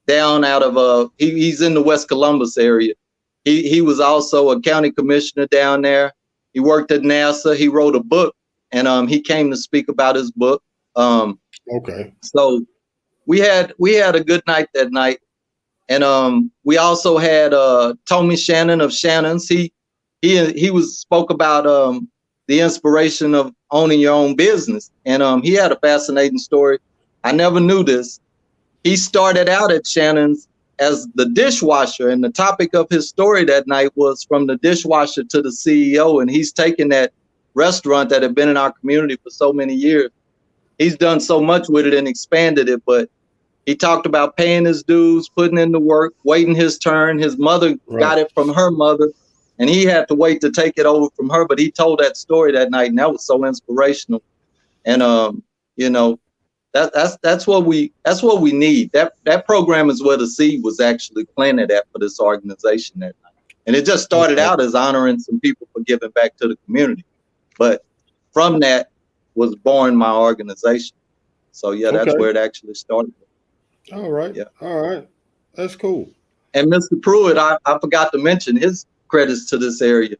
down out of he's in the West Columbus area. He was also a county commissioner down there. He worked at NASA. He wrote a book, and he came to speak about his book. Okay. So we had a good night that night, and we also had Tommy Shannon of Shannon's. He spoke about the inspiration of owning your own business, and he had a fascinating story. I never knew this. He started out at Shannon's as the dishwasher, and the topic of his story that night was from the dishwasher to the CEO, and he's taken that restaurant that had been in our community for so many years. He's done so much with it and expanded it, but he talked about paying his dues, putting in the work, waiting his turn. His mother got it from her mother, and he had to wait to take it over from her, but he told that story that night, and that was so inspirational. And you know, that's what we need. That program is where the seed was actually planted at for this organization that night. And it just started out as honoring some people for giving back to the community. But from that was born my organization. So yeah, that's where it actually started. All right. Yeah. All right. That's cool. And Mr. Pruitt, I forgot to mention his credits to this area.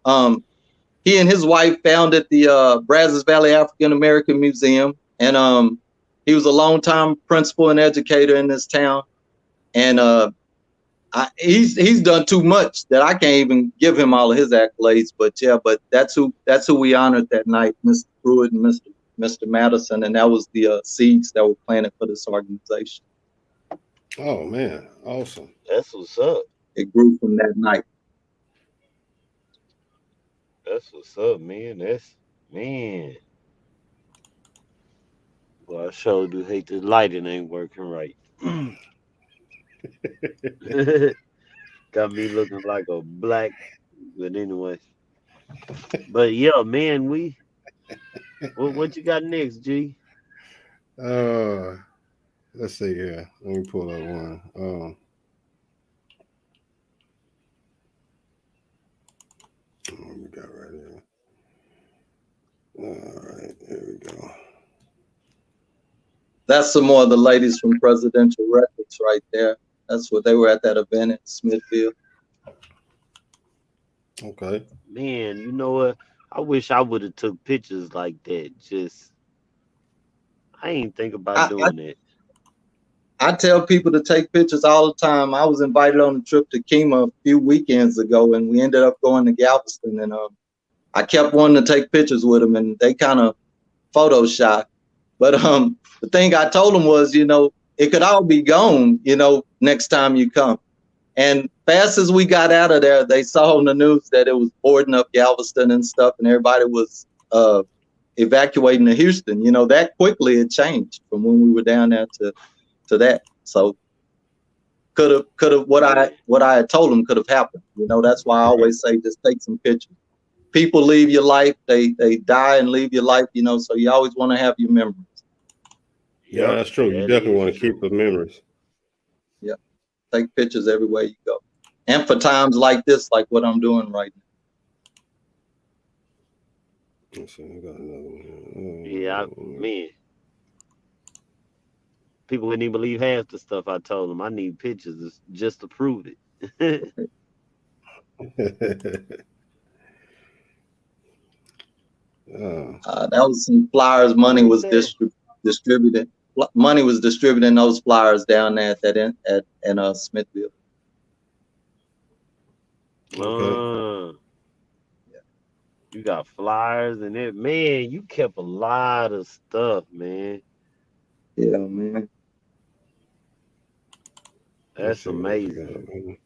He and his wife founded the Brazos Valley African American Museum, and he was a longtime principal and educator in this town. And he's done too much that I can't even give him all of his accolades. But yeah, but that's who we honored that night, Mr. Pruitt and Mr. Madison, and that was the seeds that were planted for this organization. Oh man, awesome! That's what's up. It grew from that night. That's what's up, man. Man. Well, I sure do hate the lighting ain't working right. Got me looking like a black, but anyway. But yeah, man, what you got next, G? Let's see here. Let me pull up one. What we got right here? All right, here we go. That's some more of the ladies from Presidential Records right there. That's what they were at that event at Smithfield. Okay. Man, you know what? I wish I would have took pictures like that. I ain't think about doing it. I tell people to take pictures all the time. I was invited on a trip to Kima a few weekends ago, and we ended up going to Galveston, and I kept wanting to take pictures with them, and they kind of photo shot. But the thing I told them was, it could all be gone, next time you come. And fast as we got out of there, they saw on the news that it was boarding up Galveston and stuff, and everybody was evacuating to Houston. That quickly it changed from when we were down there to that. So could have what I had told them could have happened. That's why I always say just take some pictures. People leave your life, they die and leave your life, so you always want to have your memories. Yeah, that's true. You definitely want to keep the memories. Yeah. Take pictures everywhere you go. And for times like this, like what I'm doing right now. Let's see, I got another one. Yeah, man. People wouldn't even believe half the stuff I told them. I need pictures just to prove it. That was some flyers. Money was distributed. Money was distributing those flyers down there in Smithville. Okay. You got flyers and it, man. You kept a lot of stuff, man. Yeah, man. That's amazing.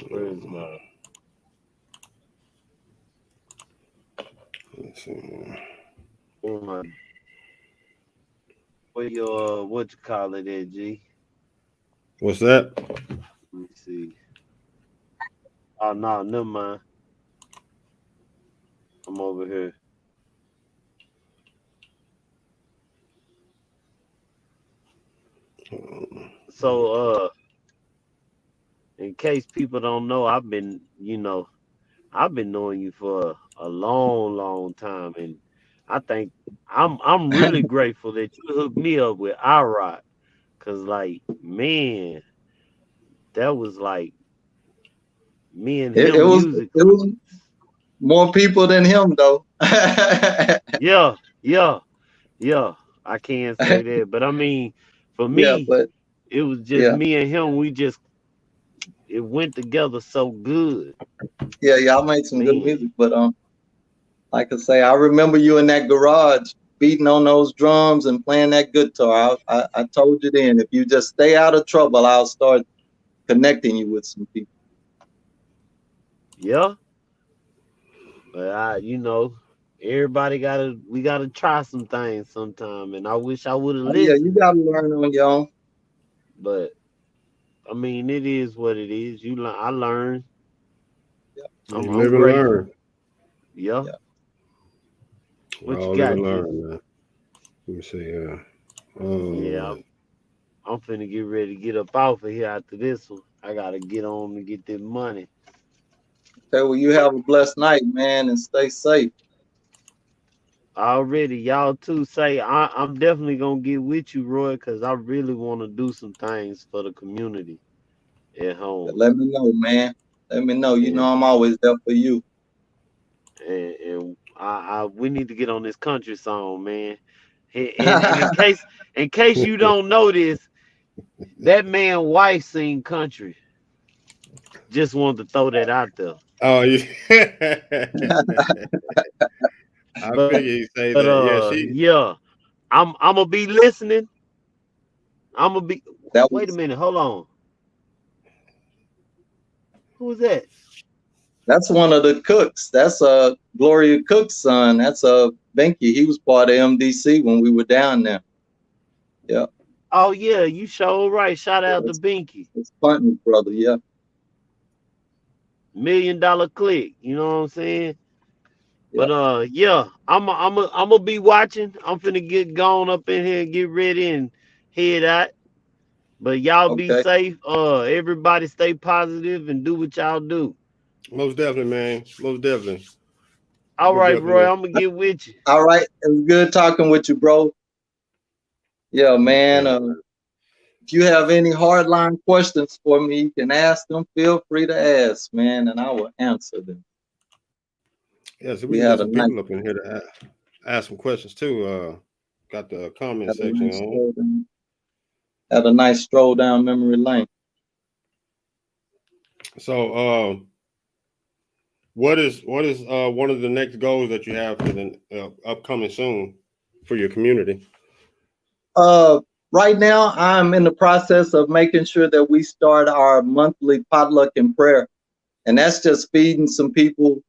Where's my? Let's see. What your what you call it, there, G? What's that? Let me see. Oh no, never mind. I'm over here. So in case people don't know, I've been knowing you for a long time, and I think I'm really grateful that you hooked me up with iRock, cause like, man, that was like me and him music. It was more people than him though. Yeah. I can't say that, but I mean, for me, it was just me and him. It went together so good. Yeah, y'all made some good music, but like I say, I remember you in that garage beating on those drums and playing that guitar. I told you then, if you just stay out of trouble, I'll start connecting you with some people. Yeah, but everybody we gotta try some things sometime, and I wish I would have listened. Yeah, you gotta learn on your own. But I mean, it is what it is. I learned. Yeah. I'm live and learn. Yeah. What you got? Learn, man. Let me see. Yeah. I'm finna get ready to get up off of here after this one. I gotta get on and get this money. Okay, well, you have a blessed night, man, and stay safe. Already, y'all too say I'm definitely gonna get with you, Roy, because I really want to do some things for the community at home. Let me know, man. Let me know. You know I'm always there for you. And we need to get on this country song, man. And in case you don't know this, that man wife sing country. Just wanted to throw that out there. Oh yeah. I figured you say that. Yeah, I'm gonna be listening. I'm gonna be. Wait a minute, hold on. Who was that? That's one of the Cooks. That's Gloria Cook's son. That's Benky. He was part of MDC when we were down there. Yeah. Oh yeah, you sure right. Shout out to Binky. It's Punton, brother. Yeah. $1 Million Click. You know what I'm saying? Yeah. But yeah, I'm gonna be watching. I'm finna get gone up in here, get ready, and head out. But y'all be safe. Everybody stay positive and do what y'all do. Most definitely, man. Most definitely. All right, Roy, I'm gonna get with you. All right. It was good talking with you, bro. Yeah, man. If you have any hardline questions for me, you can ask them. Feel free to ask, man, and I will answer them. Yeah, so we had some people up in here to ask some questions too. Got the comment section on. Had a nice stroll down memory lane. So, what is one of the next goals that you have for the upcoming soon for your community? Right now, I'm in the process of making sure that we start our monthly potluck and prayer, and that's just feeding some people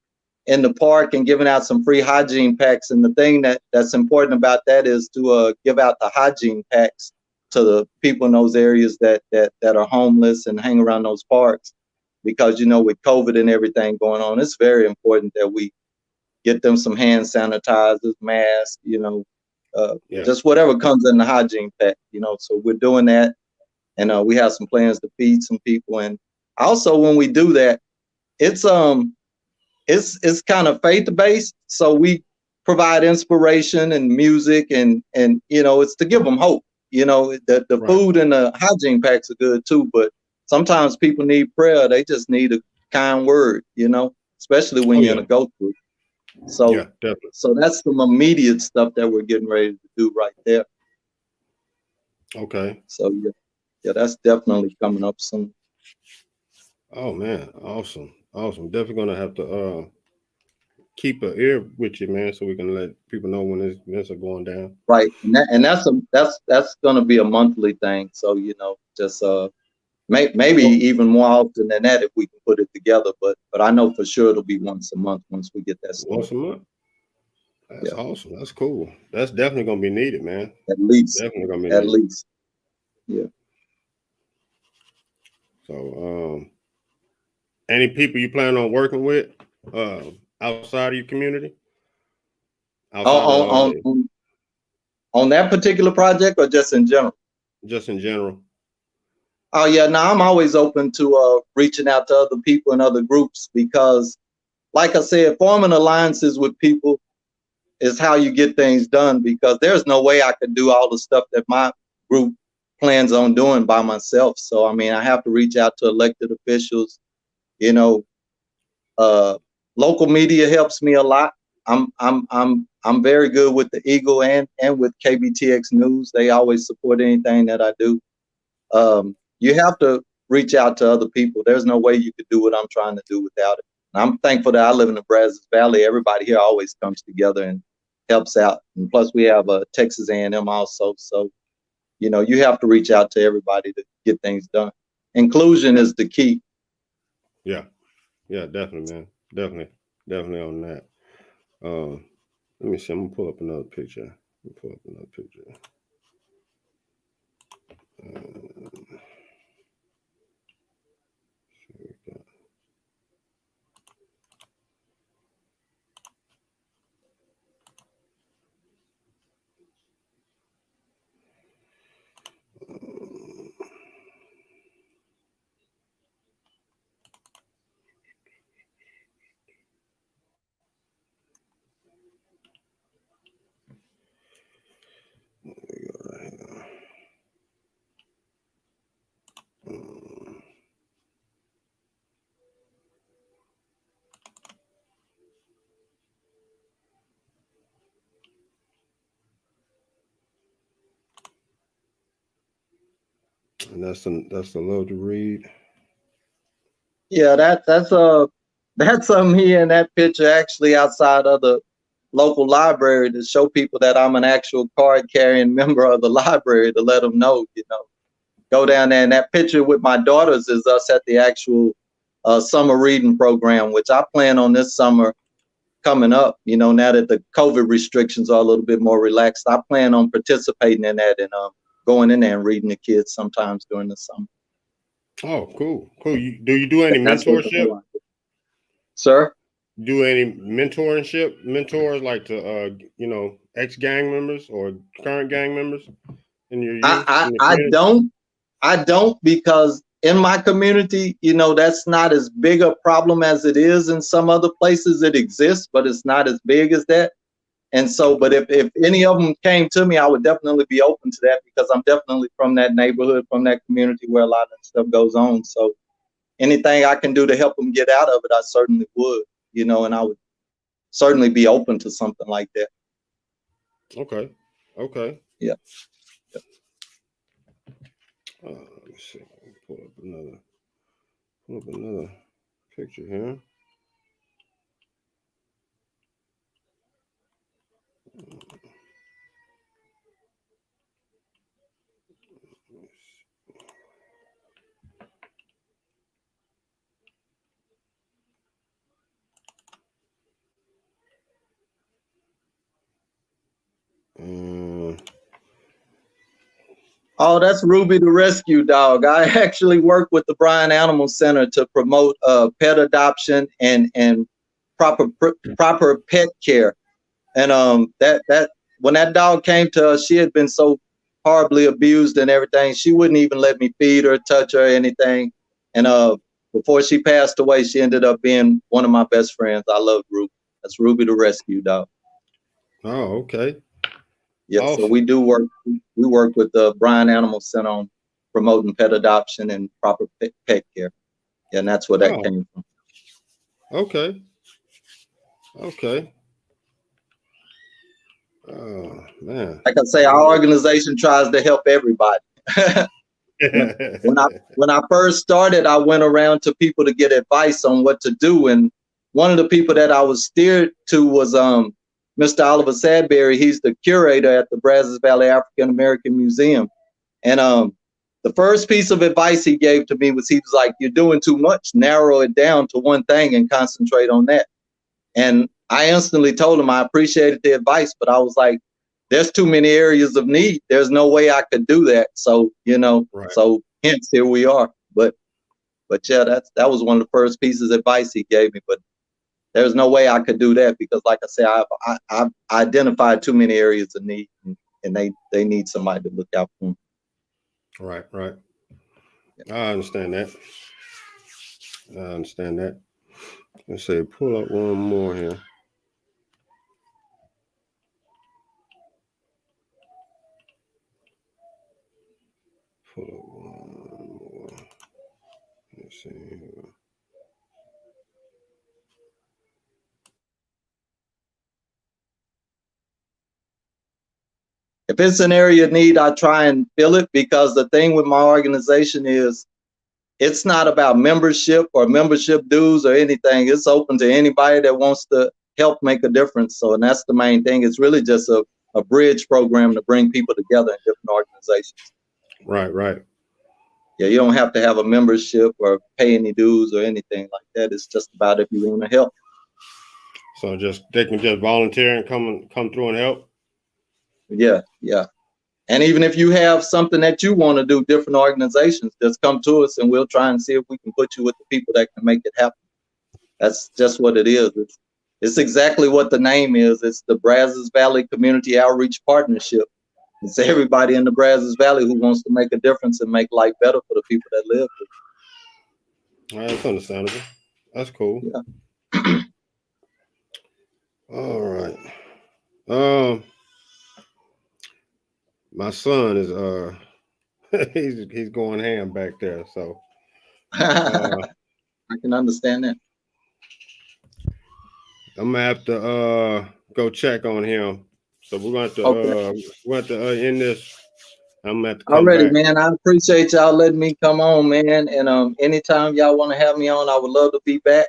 in the park and giving out some free hygiene packs. And the thing that's important about that is to give out the hygiene packs to the people in those areas that are homeless and hang around those parks, because with COVID and everything going on, it's very important that we get them some hand sanitizers, masks, just whatever comes in the hygiene pack, so we're doing that. And we have some plans to feed some people. And also when we do that, it's kind of faith-based. So we provide inspiration and music and it's to give them hope. The food and the hygiene packs are good too, but sometimes people need prayer. They just need a kind word, especially when you're in a go-through. So, yeah, definitely. So that's some immediate stuff that we're getting ready to do right there. Okay. So yeah, that's definitely coming up soon. Oh man, awesome, awesome. Definitely gonna have to keep an ear with you, man, so we can let people know when events are going down. Right, and that's going to be a monthly thing. So just maybe even more often than that if we can put it together. But I know for sure it'll be once a month once we get that started. Once a month. That's awesome. That's cool. That's definitely gonna be needed, man. At least. Definitely gonna be at needed. least. Yeah. So, any people you plan on working with outside of your community? On that particular project or just in general? Just in general. Oh yeah, now I'm always open to reaching out to other people and other groups because, like I said, forming alliances with people is how you get things done, because there's no way I could do all the stuff that my group plans on doing by myself. So I mean, I have to reach out to elected officials. Local media helps me a lot. I'm very good with the Eagle and with KBTX News. They always support anything that I do. You have to reach out to other people. There's no way you could do what I'm trying to do without it. And I'm thankful that I live in the Brazos Valley. Everybody here always comes together and helps out. And plus we have Texas A&M also. So, you have to reach out to everybody to get things done. Inclusion is the key. Yeah. Yeah, definitely, man. Definitely on that. Let me see. I'm gonna pull up another picture. And that's the load to read. Yeah, that's me in that picture actually outside of the local library to show people that I'm an actual card carrying member of the library, to let them know, go down there. And that picture with my daughters is us at the actual summer reading program, which I plan on this summer coming up. Now that the COVID restrictions are a little bit more relaxed, I plan on participating in that and going in there and reading the kids sometimes during the summer. Oh, cool. Do you do any mentorship? Sir? Do any mentors like to ex-gang members or current gang members in your youth? I don't, because in my community, that's not as big a problem as it is in some other places. It exists, but it's not as big as that. And so, but if any of them came to me, I would definitely be open to that, because I'm definitely from that neighborhood, from that community where a lot of stuff goes on. So anything I can do to help them get out of it, I certainly would, and I would certainly be open to something like that. Okay. Yeah. Let me see. Pull up another picture here. Oh, that's Ruby the rescue dog. I actually work with the Bryan Animal Center to promote pet adoption and proper pet care. And that when that dog came to us, she had been so horribly abused and everything. She wouldn't even let me feed her, touch her, anything. And before she passed away, she ended up being one of my best friends. I love Ruby. That's Ruby the rescue dog. Oh, okay. Yeah, awesome. So we do work. We work with the Bryan Animal Center on promoting pet adoption and proper pet care. Yeah, and that's where that came from. Okay. Man. Like I say, our organization tries to help everybody. when I first started, I went around to people to get advice on what to do, and one of the people that I was steered to was Mr. Oliver Sadberry. He's the curator at the Brazos Valley African American Museum, and the first piece of advice he gave to me was, he was like, "You're doing too much. Narrow it down to one thing and concentrate on that." And I instantly told him I appreciated the advice, but I was like, there's too many areas of need. There's no way I could do that. So, you know, so hence here we are. But yeah, that was one of the first pieces of advice he gave me. But there's no way I could do that, because like I said, I've identified too many areas of need, and they need somebody to look out for them. Right. I understand that. Let's say pull up one more here. Pull up one more. Let's see here. If it's an area of need, I try and fill it, because the thing with my organization is, it's not about membership or membership dues or anything. It's open to anybody that wants to help make a difference. So, and that's the main thing. It's really just a bridge program to bring people together in different organizations. Right. Yeah, you don't have to have a membership or pay any dues or anything like that. It's just about if you want to help. So they can just volunteer and come through and help. Yeah. And even if you have something that you want to do, different organizations, just come to us and we'll try and see if we can put you with the people that can make it happen. That's just what it is. It's exactly what the name is. It's the Brazos Valley Community Outreach Partnership. It's everybody in the Brazos Valley who wants to make a difference and make life better for the people that live here. That's understandable. That's cool. Yeah. All right. My son is he's going ham back there, so I can understand that. I'm gonna have to go check on him. So we're gonna have to end this. I'm gonna have to come Alrighty, back. man. I appreciate y'all letting me come on, man. And anytime y'all want to have me on, I would love to be back.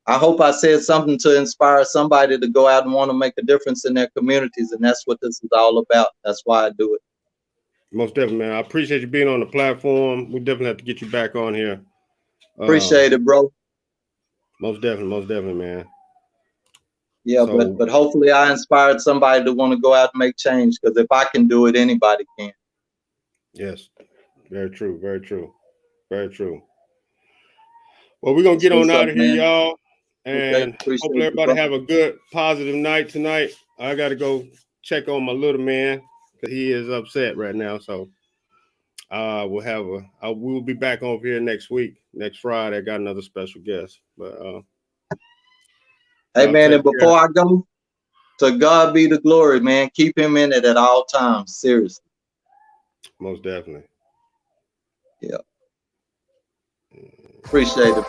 I hope I said something to inspire somebody to go out and want to make a difference in their communities, and that's what this is all about. That's why I do it. Most definitely, man. I appreciate you being on the platform. We definitely have to get you back on here. Appreciate it, bro. Most definitely, man. Yeah, so, but hopefully I inspired somebody to want to go out and make change, because if I can do it, anybody can. Yes, very true. Well, we're gonna get on out of here, y'all. And hopefully everybody have a good, positive night tonight. I got to go check on my little man because he is upset right now. So we'll be back over here next week, next Friday. I got another special guest. But hey, man, and before I go, to God be the glory, man. Keep him in it at all times. Seriously. Most definitely. Yeah. Appreciate it.